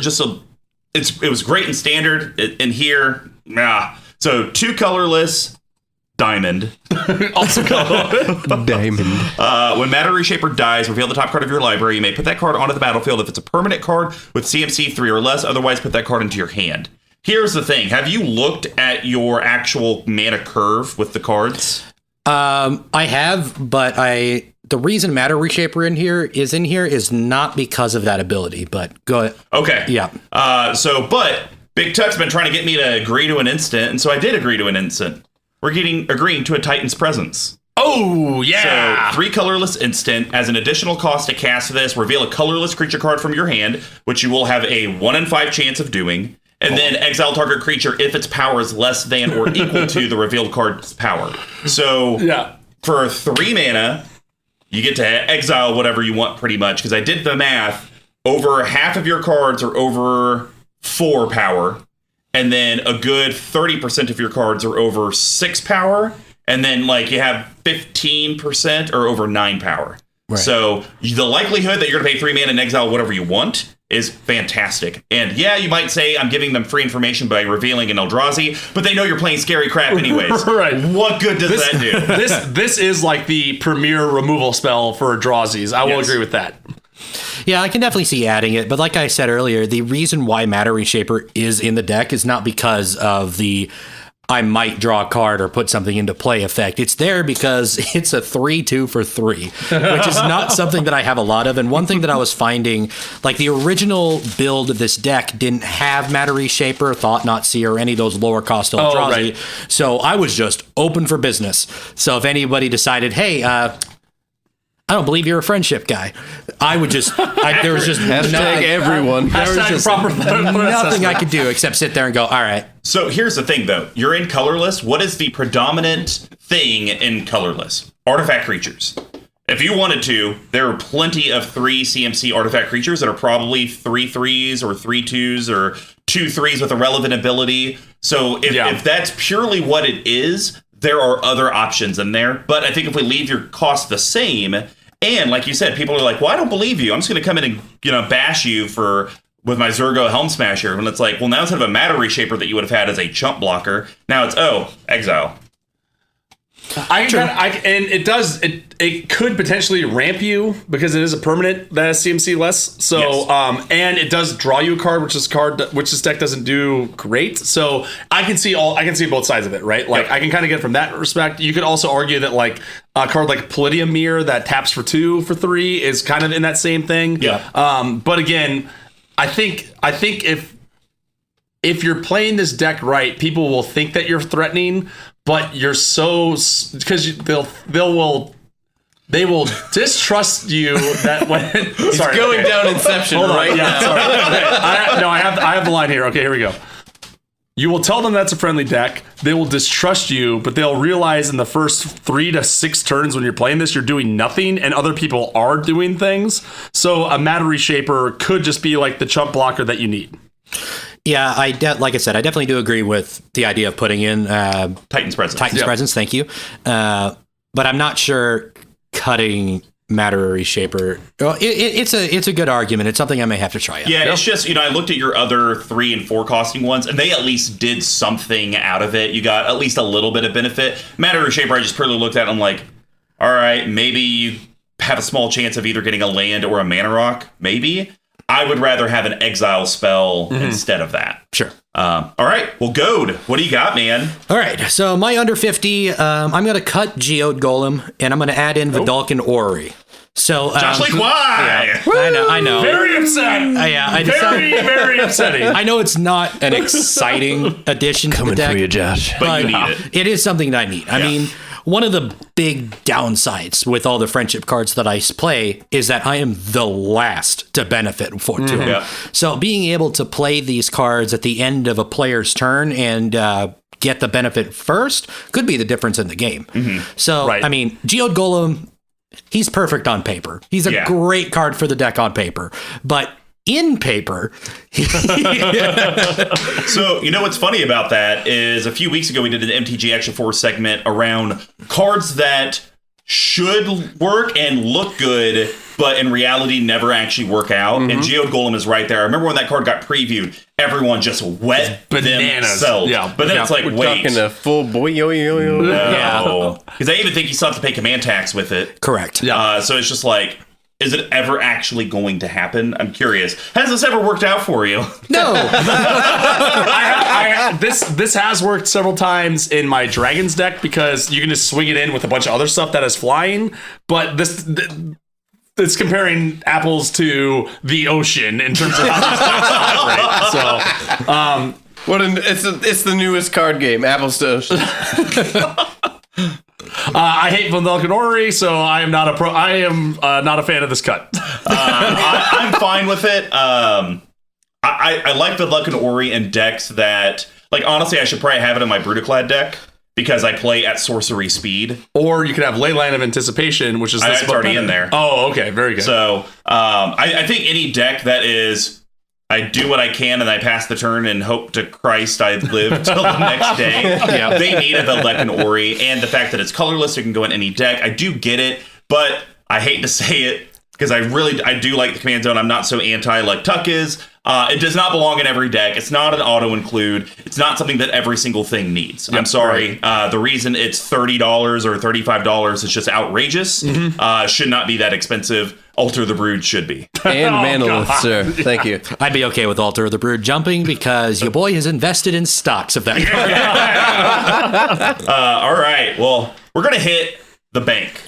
it was great in standard. In here, so 2 colorless. Diamond. Also colorless. Diamond. When Matter Reshaper dies, reveal the top card of your library. You may put that card onto the battlefield if it's a permanent card with CMC 3 or less. Otherwise, put that card into your hand. Here's the thing. Have you looked at your actual mana curve with the cards? I have, but the reason Matter Reshaper in here is not because of that ability, but go ahead. Okay. Yeah. But Big Tuck's been trying to get me to agree to an instant, and so I did agree to an instant. We're agreeing to a Titan's Presence. Oh, yeah! So 3 colorless instant. As an additional cost to cast this, reveal a colorless creature card from your hand, which you will have a 1 in 5 chance of doing. And then exile target creature if its power is less than or equal to the revealed card's power. So for 3 mana, you get to exile whatever you want pretty much. Because I did the math. Over half of your cards are over 4 power. And then a good 30% of your cards are over 6 power. And then you have 15% are over 9 power. Right. So the likelihood that you're going to pay 3 mana and exile whatever you want is fantastic. And yeah, you might say I'm giving them free information by revealing an Eldrazi, but they know you're playing scary crap anyways. Right. What good does that do? This is like the premier removal spell for Eldrazi's. I will agree with that. Yeah, I can definitely see adding it, but like I said earlier, the reason why Matter Reshaper is in the deck is not because of the I might draw a card or put something into play effect. It's there because it's a 3/2 for 3, which is not something that I have a lot of. And one thing that I was finding, the original build of this deck didn't have Matter Reshaper, Thought Not Seer, or any of those lower cost Eldrazi. Right. So I was just open for business. So if anybody decided, hey, I don't believe you're a friendship guy, I would just, there was just everyone. There was just nothing I could do except sit there and go, all right. So here's the thing, though. You're in colorless. What is the predominant thing in colorless? Artifact creatures. If you wanted to, there are plenty of 3 CMC artifact creatures that are probably 3/3s or 3/2s or 2/3s with a relevant ability. So if that's purely what it is, there are other options in there. But I think if we leave your cost the same, and like you said, people are like, well, I don't believe you. I'm just going to come in and bash you with my Zurgo Helm Smasher. And it's like, well, now instead of a Matter Reshaper that you would have had as a chump blocker, now it's, exile. And it could potentially ramp you because it is a permanent that has CMC less. So yes. And it does draw you a card, which this deck doesn't do great. So I can see both sides of it, right? I can kind of get from that respect. You could also argue that a card like Palladium Mirror that taps for 2 for 3 is kind of in that same thing. Yeah. But again, I think if you're playing this deck right, people will think that you're threatening. But you're because they will distrust you that when it's going down Inception right now. Sorry. Okay. I have the line here. Okay, here we go. You will tell them that's a friendly deck. They will distrust you, but they'll realize in the first 3 to 6 turns when you're playing this, you're doing nothing, and other people are doing things. So a Matter Reshaper could just be like the chump blocker that you need. Yeah, like I said, I definitely do agree with the idea of putting in Titan's Presence. Presence, thank you. But I'm not sure cutting Matter Reshaper. Well, it's a good argument. It's something I may have to try out. Yeah, it's just, I looked at your other 3 and 4 costing ones, and they at least did something out of it. You got at least a little bit of benefit. Matter Reshaper, I just purely looked at it and I'm like, all right, maybe you have a small chance of either getting a land or a mana rock. Maybe. I would rather have an exile spell instead of that. Sure. All right. Well, Goad, what do you got, man? All right. So my under 50, I'm going to cut Geode Golem, and I'm going to add in Vidalcan Orrery. So Josh Lee, why? Yeah. I know. Very upset. Very upsetting. I know it's not an exciting addition to the deck. Coming for you, Josh. But you need it. It is something that I need. I mean, one of the big downsides with all the friendship cards that I play is that I am the last to benefit to them. Yeah. So being able to play these cards at the end of a player's turn and get the benefit first could be the difference in the game. So, I mean, Geode Golem, he's perfect on paper. He's a great card for the deck on paper. But in paper. So, you know what's funny about that is a few weeks ago we did an MTG Action Force segment around cards that should work and look good, but in reality never actually work out. And Geode Golem is right there. I remember when that card got previewed, everyone just wet themselves. Yeah. But then it's like, wait. Talking a full boy yo-yo-yo. No. Because I even think you still have to pay command tax with it. Correct. So it's just like, is it ever actually going to happen? I'm curious. Has this ever worked out for you? No. This has worked several times in my Dragons deck because you can just swing it in with a bunch of other stuff that is flying. But it's comparing apples to the ocean in terms of how this decks operate. So, it's the newest card game, apples to ocean. I hate Vulcan Orrery, so I am not a fan of this cut. I'm fine with it. I like Vulcan Orrery in decks that, like, honestly, I should probably have it in my Brutaclad deck because I play at sorcery speed. Or you could have Leyline of Anticipation, which is it's already in there. Oh, okay, very good. So I think any deck that is, I do what I can and I pass the turn and hope to Christ I live till the next day. They need a Vulcan Orrery, and the fact that it's colorless, it can go in any deck. I do get it, but I hate to say it because I do like the command zone. I'm not so anti like Tuck is. It does not belong in every deck. It's not an auto include. It's not something that every single thing needs. I'm sorry. Right. The reason it's $30 or $35 is just outrageous. Should not be that expensive. Alter the Brood should be. And Manolith, sir. Thank you. I'd be okay with Alter the Brood jumping because your boy has invested in stocks of that card. All right. Well, we're going to hit the bank.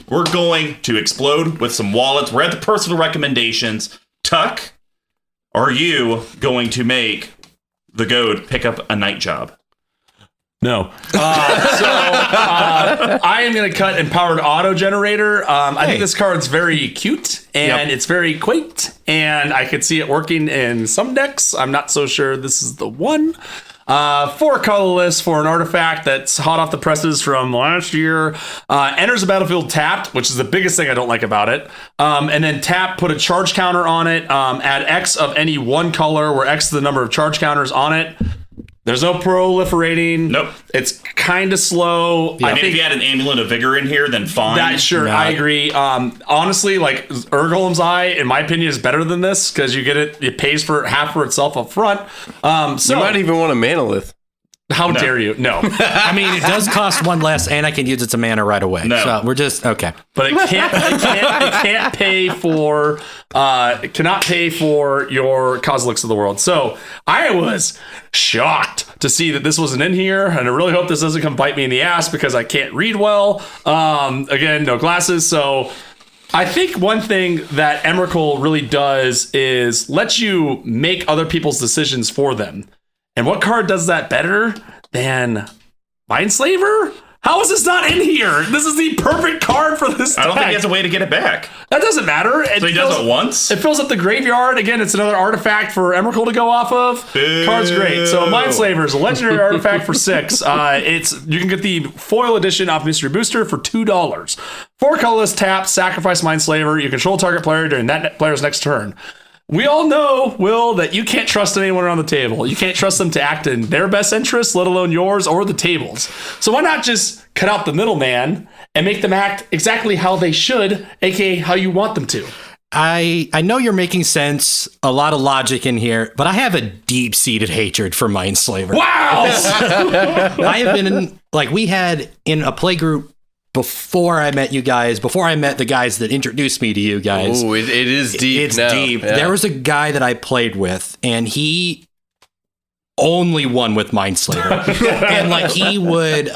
We're going to explode with some wallets. We're at the personal recommendations. Tuck, are you going to make the Goad pick up a night job? No. I am going to cut Empowered Auto Generator. I think this card's very cute and it's very quaint, and I could see it working in some decks. I'm not so sure this is the one. 4 colorless for an artifact that's hot off the presses from last year. Enters the battlefield tapped, which is the biggest thing I don't like about it. And then tap, put a charge counter on it. Add X of any one color, where X is the number of charge counters on it. There's no proliferating. Nope. It's kind of slow. I think if you had an Amulet of Vigor in here, then fine. I agree. Honestly, like Urgolem's Eye, in my opinion, is better than this because you get it. It pays for half for itself up front. So you might even want a Manolith. How dare you? No. I mean, it does cost 1 less, and I can use it to mana right away. No. So we're just okay. But it cannot pay for your Koziliks of the world. So I was shocked to see that this wasn't in here, and I really hope this doesn't come bite me in the ass because I can't read well. Again, no glasses, so. I think one thing that Emrakul really does is let you make other people's decisions for them. And what card does that better than Mindslaver? How is this not in here? This is the perfect card for this deck. I don't think he has a way to get it back. That doesn't matter. So he does it once? It fills up the graveyard. Again, it's another artifact for Emrakul to go off of. Boo. Card's great. So Mindslaver is a legendary artifact for 6. You can get the foil edition off Mystery Booster for $2. 4 colorless tap, sacrifice Mindslaver. You control target player during that player's next turn. We all know, Will, that you can't trust anyone around the table. You can't trust them to act in their best interest, let alone yours or the table's. So why not just cut out the middleman and make them act exactly how they should, aka how you want them to? I know you're making sense, a lot of logic in here, but I have a deep-seated hatred for Mindslaver. Wow! I have been we had in a playgroup before I met you guys, before I met the guys that introduced me to you guys. Oh, it is deep. It's deep. Yeah. There was a guy that I played with, and he only won with Mindslaver. And he would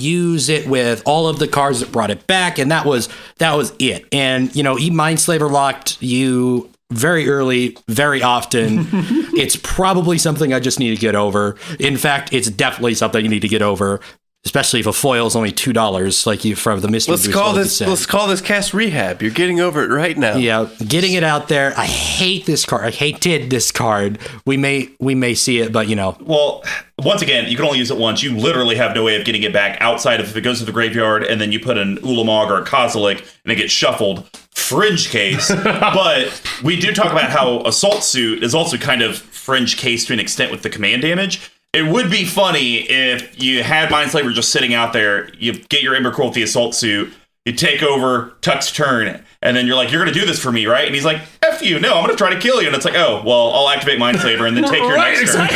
use it with all of the cards that brought it back, and that was it. And he Mindslaver locked you very early, very often. It's probably something I just need to get over. In fact, it's definitely something you need to get over. Especially if a foil is only $2, like you from the mystery. Let's call this cast rehab. You're getting over it right now. Yeah, getting it out there. I hate this card. I hated this card. We may see it, but Well, once again, you can only use it once. You literally have no way of getting it back outside of if it goes to the graveyard and then you put an Ulmog or a Kozilek and it gets shuffled. Fringe case. But we do talk about how Assault Suit is also kind of fringe case to an extent with the command damage. It would be funny if you had Mindslaver just sitting out there, you get your Emrakul with the Assault Suit, you take over Tuck's turn, and then you're like, you're going to do this for me, right? And he's like, F you, no, I'm going to try to kill you. And it's like, oh, well, I'll activate Mindslaver and then take your next turn.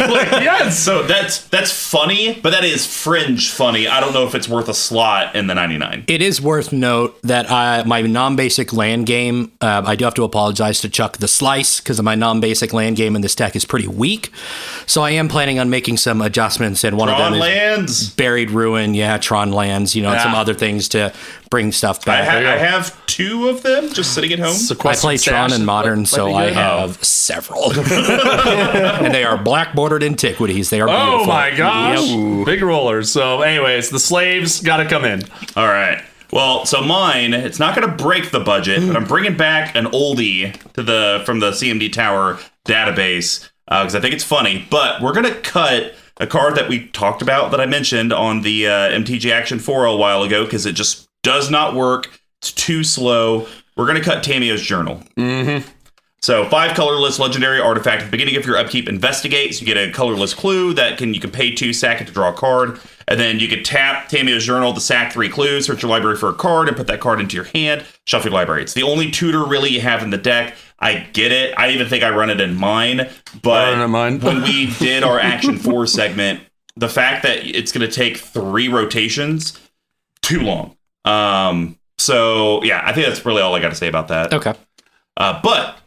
Yes. So that's funny, but that is fringe funny. I don't know if it's worth a slot in the 99. It is worth note that my non-basic land game, I do have to apologize to Chuck the Slice because my non-basic land game in this deck is pretty weak. So I am planning on making some adjustments, and one of them is lands. Buried Ruin, Tron lands, and some other things to bring stuff back. I have 2 of them just sitting at home. I play Tron and Modern, so I have several. And they are black bordered antiquities. They are beautiful. Oh my gosh. Big rollers. So anyways, the slaves got to come in. All right. Well, so mine, it's not going to break the budget, but I'm bringing back an oldie from the CMD Tower database because I think it's funny. But we're going to cut a card that we talked about that I mentioned on the MTG Action 4 a while ago because it just does not work. It's too slow. We're going to cut Tamiyo's Journal. Mm-hmm. So 5 colorless legendary artifact. At the beginning of your upkeep, investigate. So you get a colorless clue that you can pay 2, sack it to draw a card. And then you can tap Tamiyo's Journal to sack 3 clues, search your library for a card, and put that card into your hand. Shuffle your library. It's the only tutor really you have in the deck. I get it. I even think I run it in mine. But when we did our Action 4 segment, the fact that it's going to take 3 rotations, too long. So, yeah, I think that's really all I got to say about that. Okay. But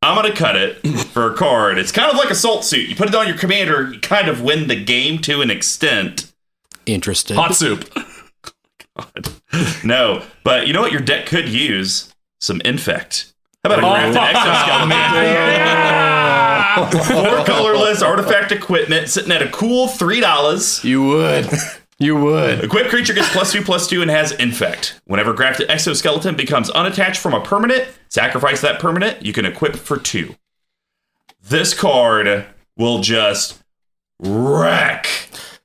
I'm going to cut it for a card. It's kind of like Assault Suit. You put it on your commander, you kind of win the game to an extent. Interesting. Hot soup. God. No, but you know what your deck could use? Some Infect. How about a grafted exoskeleton? 4 colorless artifact equipment sitting at a cool $3. You would. You would. Equipped creature gets +2/+2 and has Infect. Whenever grafted exoskeleton becomes unattached from a permanent, sacrifice that permanent. You can equip for 2. This card will just wreck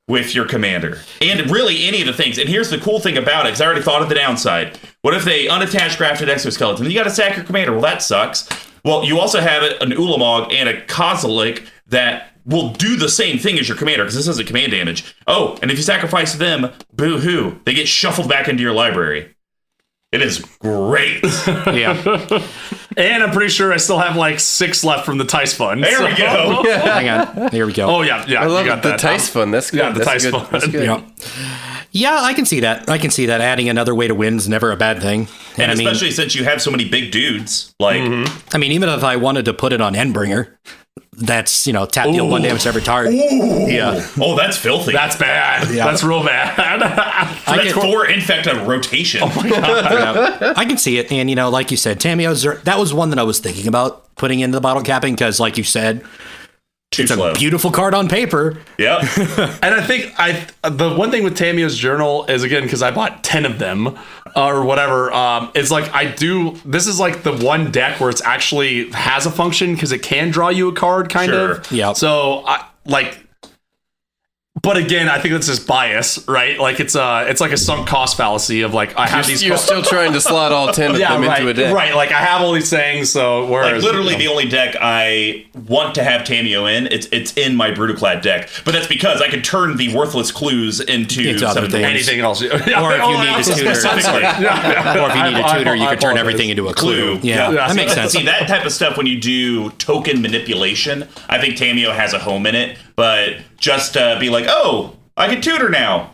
with your commander. And really any of the things. And here's the cool thing about it, because I already thought of the downside. What if they unattach grafted exoskeleton? You got to sack your commander. Well, that sucks. Well, you also have an Ulmog and a Kozilek that will do the same thing as your commander, because this isn't command damage. Oh, and if you sacrifice them, boo-hoo. They get shuffled back into your library. It is great. Yeah. And I'm pretty sure I still have like 6 left from the Tice Fund. There we go. Hang on. Here we go. Oh, yeah. I love you got the that. Tice Fund. That's good. Yeah, the That's Tice good. Fund. That's good. Yeah, I can see that. Adding another way to win is never a bad thing. And especially since you have so many big dudes. Like, I mean, even if I wanted to put it on Inbringer, that's, tap deal 1 damage to every target. Ooh. Yeah. Oh, that's filthy. That's bad. Yeah. That's real bad. That's 4 Infect on rotation. Oh my God. Yeah. I can see it. And, like you said, Tamiyo's, that was one that I was thinking about putting into the bottle capping because, like you said, it's a beautiful card on paper. Yeah. And I think the one thing with Tamiyo's Journal is, again, because I bought 10 of them or whatever, it's like this is like the one deck where it's actually has a function because it can draw you a card kind of. Yeah. So but again, I think that's just bias, right? Like it's like a sunk cost fallacy of like I have these. You're still trying to slot all 10 of them into a deck, right? Like I have all these things, so whereas literally the only deck I want to have Tamiyo in, it's in my Brutoclad deck, but that's because I can turn the worthless clues into other things. anything else. Or if you need a tutor, or if you need a tutor, you can turn everything into a clue. Yeah, that makes sense. See, that type of stuff when you do token manipulation, I think Tamiyo has a home in it. But just be like, oh, I can tutor now.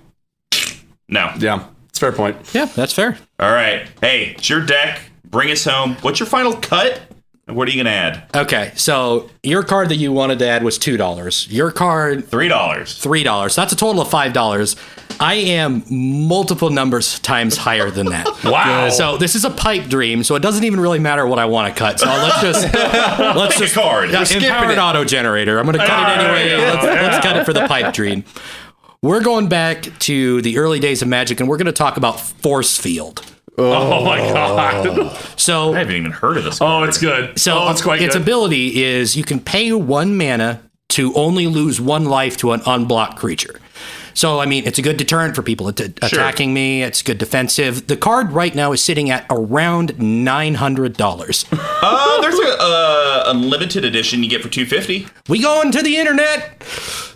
No. Yeah, it's a fair point. Yeah, that's fair. All right. Hey, it's your deck. Bring us home. What's your final cut? And what are you going to add? Okay, so your card that you wanted to add was $2. Your card... $3. $3. That's a total of $5. I am multiple numbers times higher than that. Wow. So this is a pipe dream, so it doesn't even really matter what I want to cut. So let's just card. Empowered auto generator. I'm going to cut it anyway. Let's cut it for the pipe dream. we're going back to the early days of Magic, and we're going to talk about Force Field. Oh my god! So I haven't even heard of this. Oh, it's good. So it's quite its good. ability is you can pay 1 mana to only lose 1 life to an unblocked creature. So, I mean, it's a good deterrent for people attacking me. It's good defensive. The card right now is sitting at around $900. There's a unlimited edition you get for $250. We going to the internet.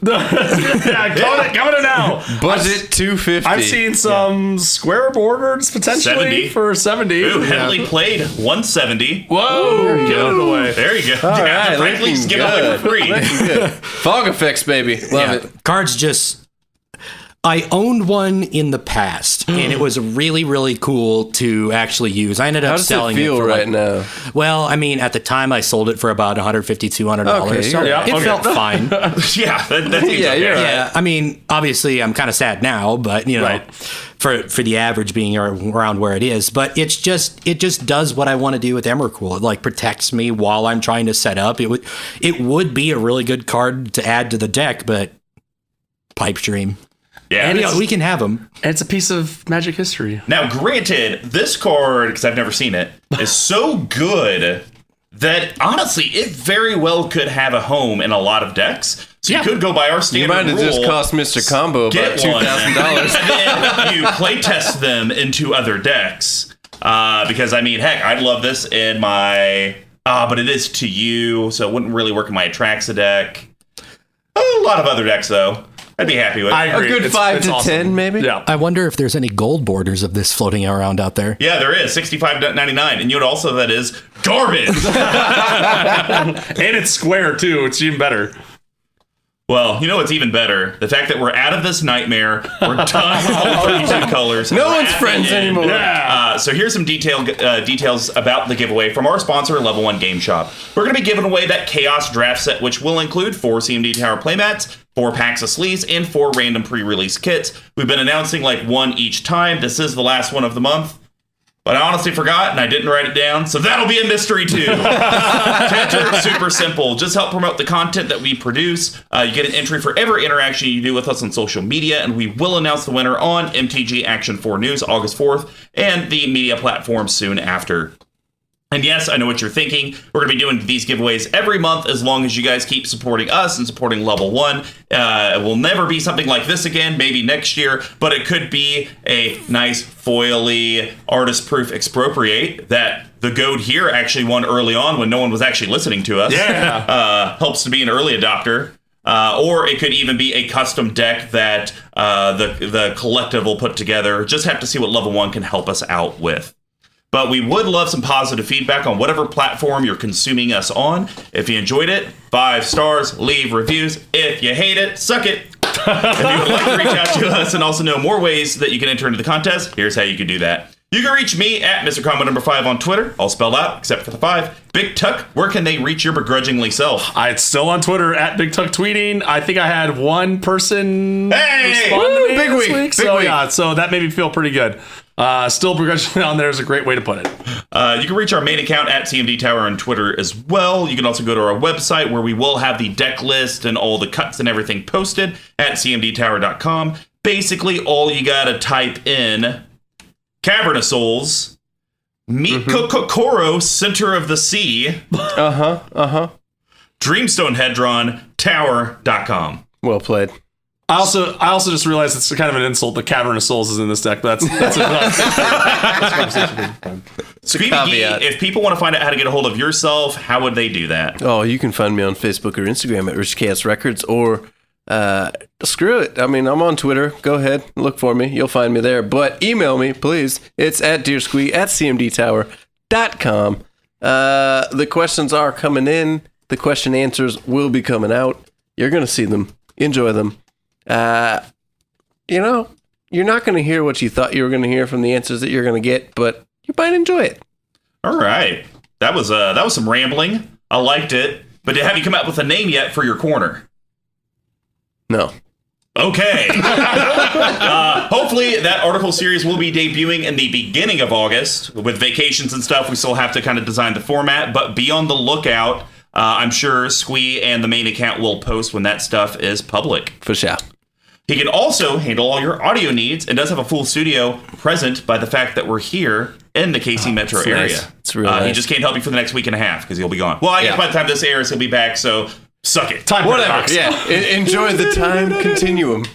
Yeah, coming in now. Budget $250. I've seen some square borders potentially 70. for 70. Ooh, heavily played $170. Whoa, get it away. There you go. All Yeah, right, frankly, looking just give it away for free. Looking good. Fog effects, baby. Love it. Cards just... I owned one in the past, and it was really, really cool to actually use. I ended up How does selling it feel for right now? Well, I mean, at the time, I sold it for about $150, $200. Okay, so yeah, it okay. felt fine. Yeah, that seems Yeah, okay. you're right. Yeah, I mean, obviously, I'm kind of sad now, but you know, Right. for the average being around where it is, but it just does what I want to do with Emrakul. It like protects me while I'm trying to set up. It would be a really good card to add to the deck, but pipe dream. Yeah, And it's- we can have them. It's a piece of Magic history. Now, granted, this card, because I've never seen it, is so good that honestly, it very well could have a home in a lot of decks. So Yeah. you could go by our You standard might have rule, just cost Mr. Combo about get one, $2,000. and then you play test them into other decks. Because I mean, heck, I'd love this in my but it is to you, so it wouldn't really work in my Atraxa deck. A lot of other decks, though, I'd be happy with. I A agree. good 5 it's to awesome. 10, maybe? Yeah. I wonder if there's any gold borders of this floating around out there. Yeah, there is $65.99, and you know what also that is garbage. And it's square too. It's even better. Well, you know what's even better? The fact that we're out of this nightmare. We're done with all 32 colors. No We're one's at the friends end. anymore. So here's some details about the giveaway from our sponsor, Level 1 Game Shop. We're going to be giving away that Chaos Draft Set, which will include 4 CMD Tower playmats, 4 packs of sleeves, and 4 random pre-release kits. We've been announcing like one each time. This is the last one of the month. But I honestly forgot, and I didn't write it down, so that'll be a mystery too. To enter, super simple. Just help promote the content that we produce. You get an entry for every interaction you do with us on social media, and we will announce the winner on MTG Action 4 News August 4th, and the media platform soon after. And yes, I know what you're thinking. We're going to be doing these giveaways every month as long as you guys keep supporting us and supporting Level 1. It will never be something like this again, maybe next year, but it could be a nice foily artist-proof expropriate that the Goad here actually won early on when no one was actually listening to us. Yeah. Helps to be an early adopter. Or it could even be a custom deck that the collective will put together. Just have to see what Level 1 can help us out with. But we would love some positive feedback on whatever platform you're consuming us on. If you enjoyed it, 5 stars, leave reviews. If you hate it, suck it. If you would like to reach out to us and also know more ways that you can enter into the contest, here's how you can do that. You can reach me at Mr. Combo number 5 on Twitter, all spelled out except for the 5. Big Tuck, where can they reach your begrudgingly self? It's still on Twitter at Big Tuck tweeting. I think I had one person Hey! respond to me Big this week, week. big So week. yeah, so that made me feel pretty good. Still begrudgingly on there is a great way to put it. You can reach our main account at CMD Tower on Twitter as well. You can also go to our website where we will have the deck list and all the cuts and everything posted at cmdtower.com. Basically, all you gotta type in Cavern of Souls, Meet Kokoro, Center of the Sea, Dreamstone Hedron, Tower.com. Well played. I also just realized it's kind of an insult that Cavern of Souls is in this deck, but that's enough. BBG, if people want to find out how to get a hold of yourself, how would they do that? Oh, you can find me on Facebook or Instagram at Rich Chaos Records, or screw it. I mean, I'm on Twitter. Go ahead, look for me. You'll find me there. But email me, please. It's at dearsquee@cmdtower.com. The questions are coming in. The question answers will be coming out. You're going to see them. Enjoy them. You know, you're not going to hear what you thought you were going to hear from the answers that you're going to get, but you might enjoy it. All right. That was some rambling. I liked it. But have you come up with a name yet for your corner? No. Okay. Hopefully that article series will be debuting in the beginning of August. With vacations and stuff, we still have to kind of design the format, but be on the lookout. I'm sure Squee and the main account will post when that stuff is public. For sure. He can also handle all your audio needs and does have a full studio present by the fact that we're here in the KC metro area. Nice. It's really nice. He just can't help you for the next week and a half because he'll be gone. Well, I guess by the time this airs, he'll be back, so suck it. Time Whatever. Yeah. Enjoy the time continuum.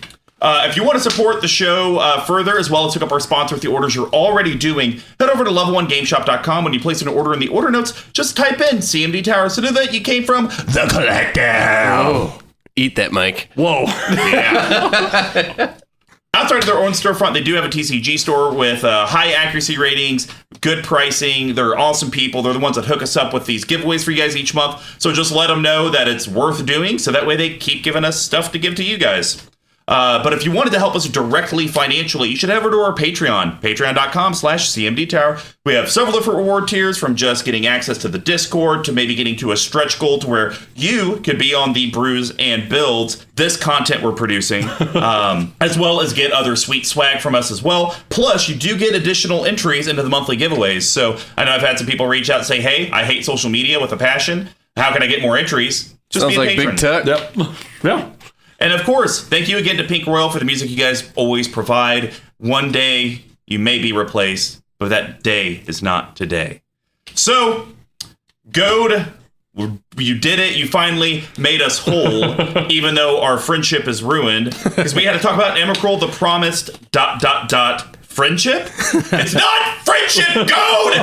If you want to support the show further, as well as hook up our sponsor with the orders you're already doing, head over to level1gameshop.com. When you place an order in the order notes, just type in CMD Tower so that you came from the collective. Oh, eat that, Mike. Whoa. Yeah. Outside of their own storefront, they do have a TCG store with high accuracy ratings, good pricing. They're awesome people. They're the ones that hook us up with these giveaways for you guys each month. So just let them know that it's worth doing, so that way they keep giving us stuff to give to you guys. But if you wanted to help us directly financially, you should head over to our Patreon, patreon.com/CMD Tower. We have several different reward tiers, from just getting access to the Discord to maybe getting to a stretch goal to where you could be on the Brews and Builds, this content we're producing, as well as get other sweet swag from us as well. Plus, you do get additional entries into the monthly giveaways. So I know I've had some people reach out and say, hey, I hate social media with a passion. How can I get more entries? Just Sounds be a like patron. big tech. Yep. Yeah. And of course, thank you again to Pink Royal for the music you guys always provide. One day you may be replaced, but that day is not today. So, Goad, you did it. You finally made us whole, even though our friendship is ruined. Because we had to talk about Emrakul, the promised ... friendship? It's not friendship, Goad!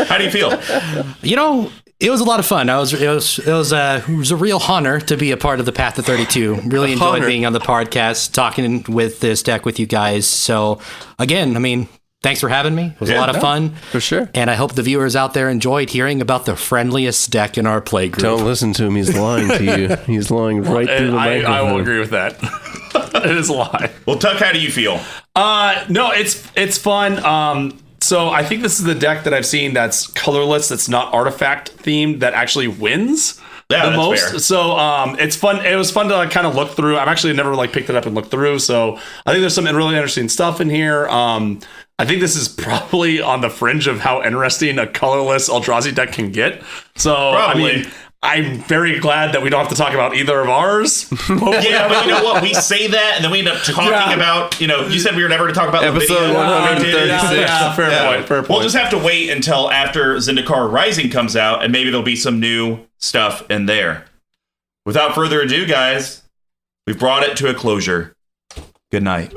How do you feel? You know, it was a lot of fun. It was a real honor to be a part of the Path to 32. Really enjoyed being on the podcast, talking with this deck with you guys. So again, I mean, thanks for having me. It was a lot of fun. For sure. And I hope the viewers out there enjoyed hearing about the friendliest deck in our playgroup. Don't listen to him. He's lying to you. He's lying right through the microphone. I will agree with that. It is a lie. Well, Tuck, how do you feel? No, it's fun. So I think this is the deck that I've seen that's colorless, that's not artifact themed, that actually wins the most. Fair. So it's fun. It was fun to kind of look through. I've actually never picked it up and looked through. So I think there's some really interesting stuff in here. I think this is probably on the fringe of how interesting a colorless Eldrazi deck can get. So probably. I mean, I'm very glad that we don't have to talk about either of ours. Yeah, but you know what? We say that, and then we end up talking about, you said we were never to talk about episode 136. Yeah, fair point. We'll just have to wait until after Zendikar Rising comes out, and maybe there'll be some new stuff in there. Without further ado, guys, we've brought it to a closure. Good night.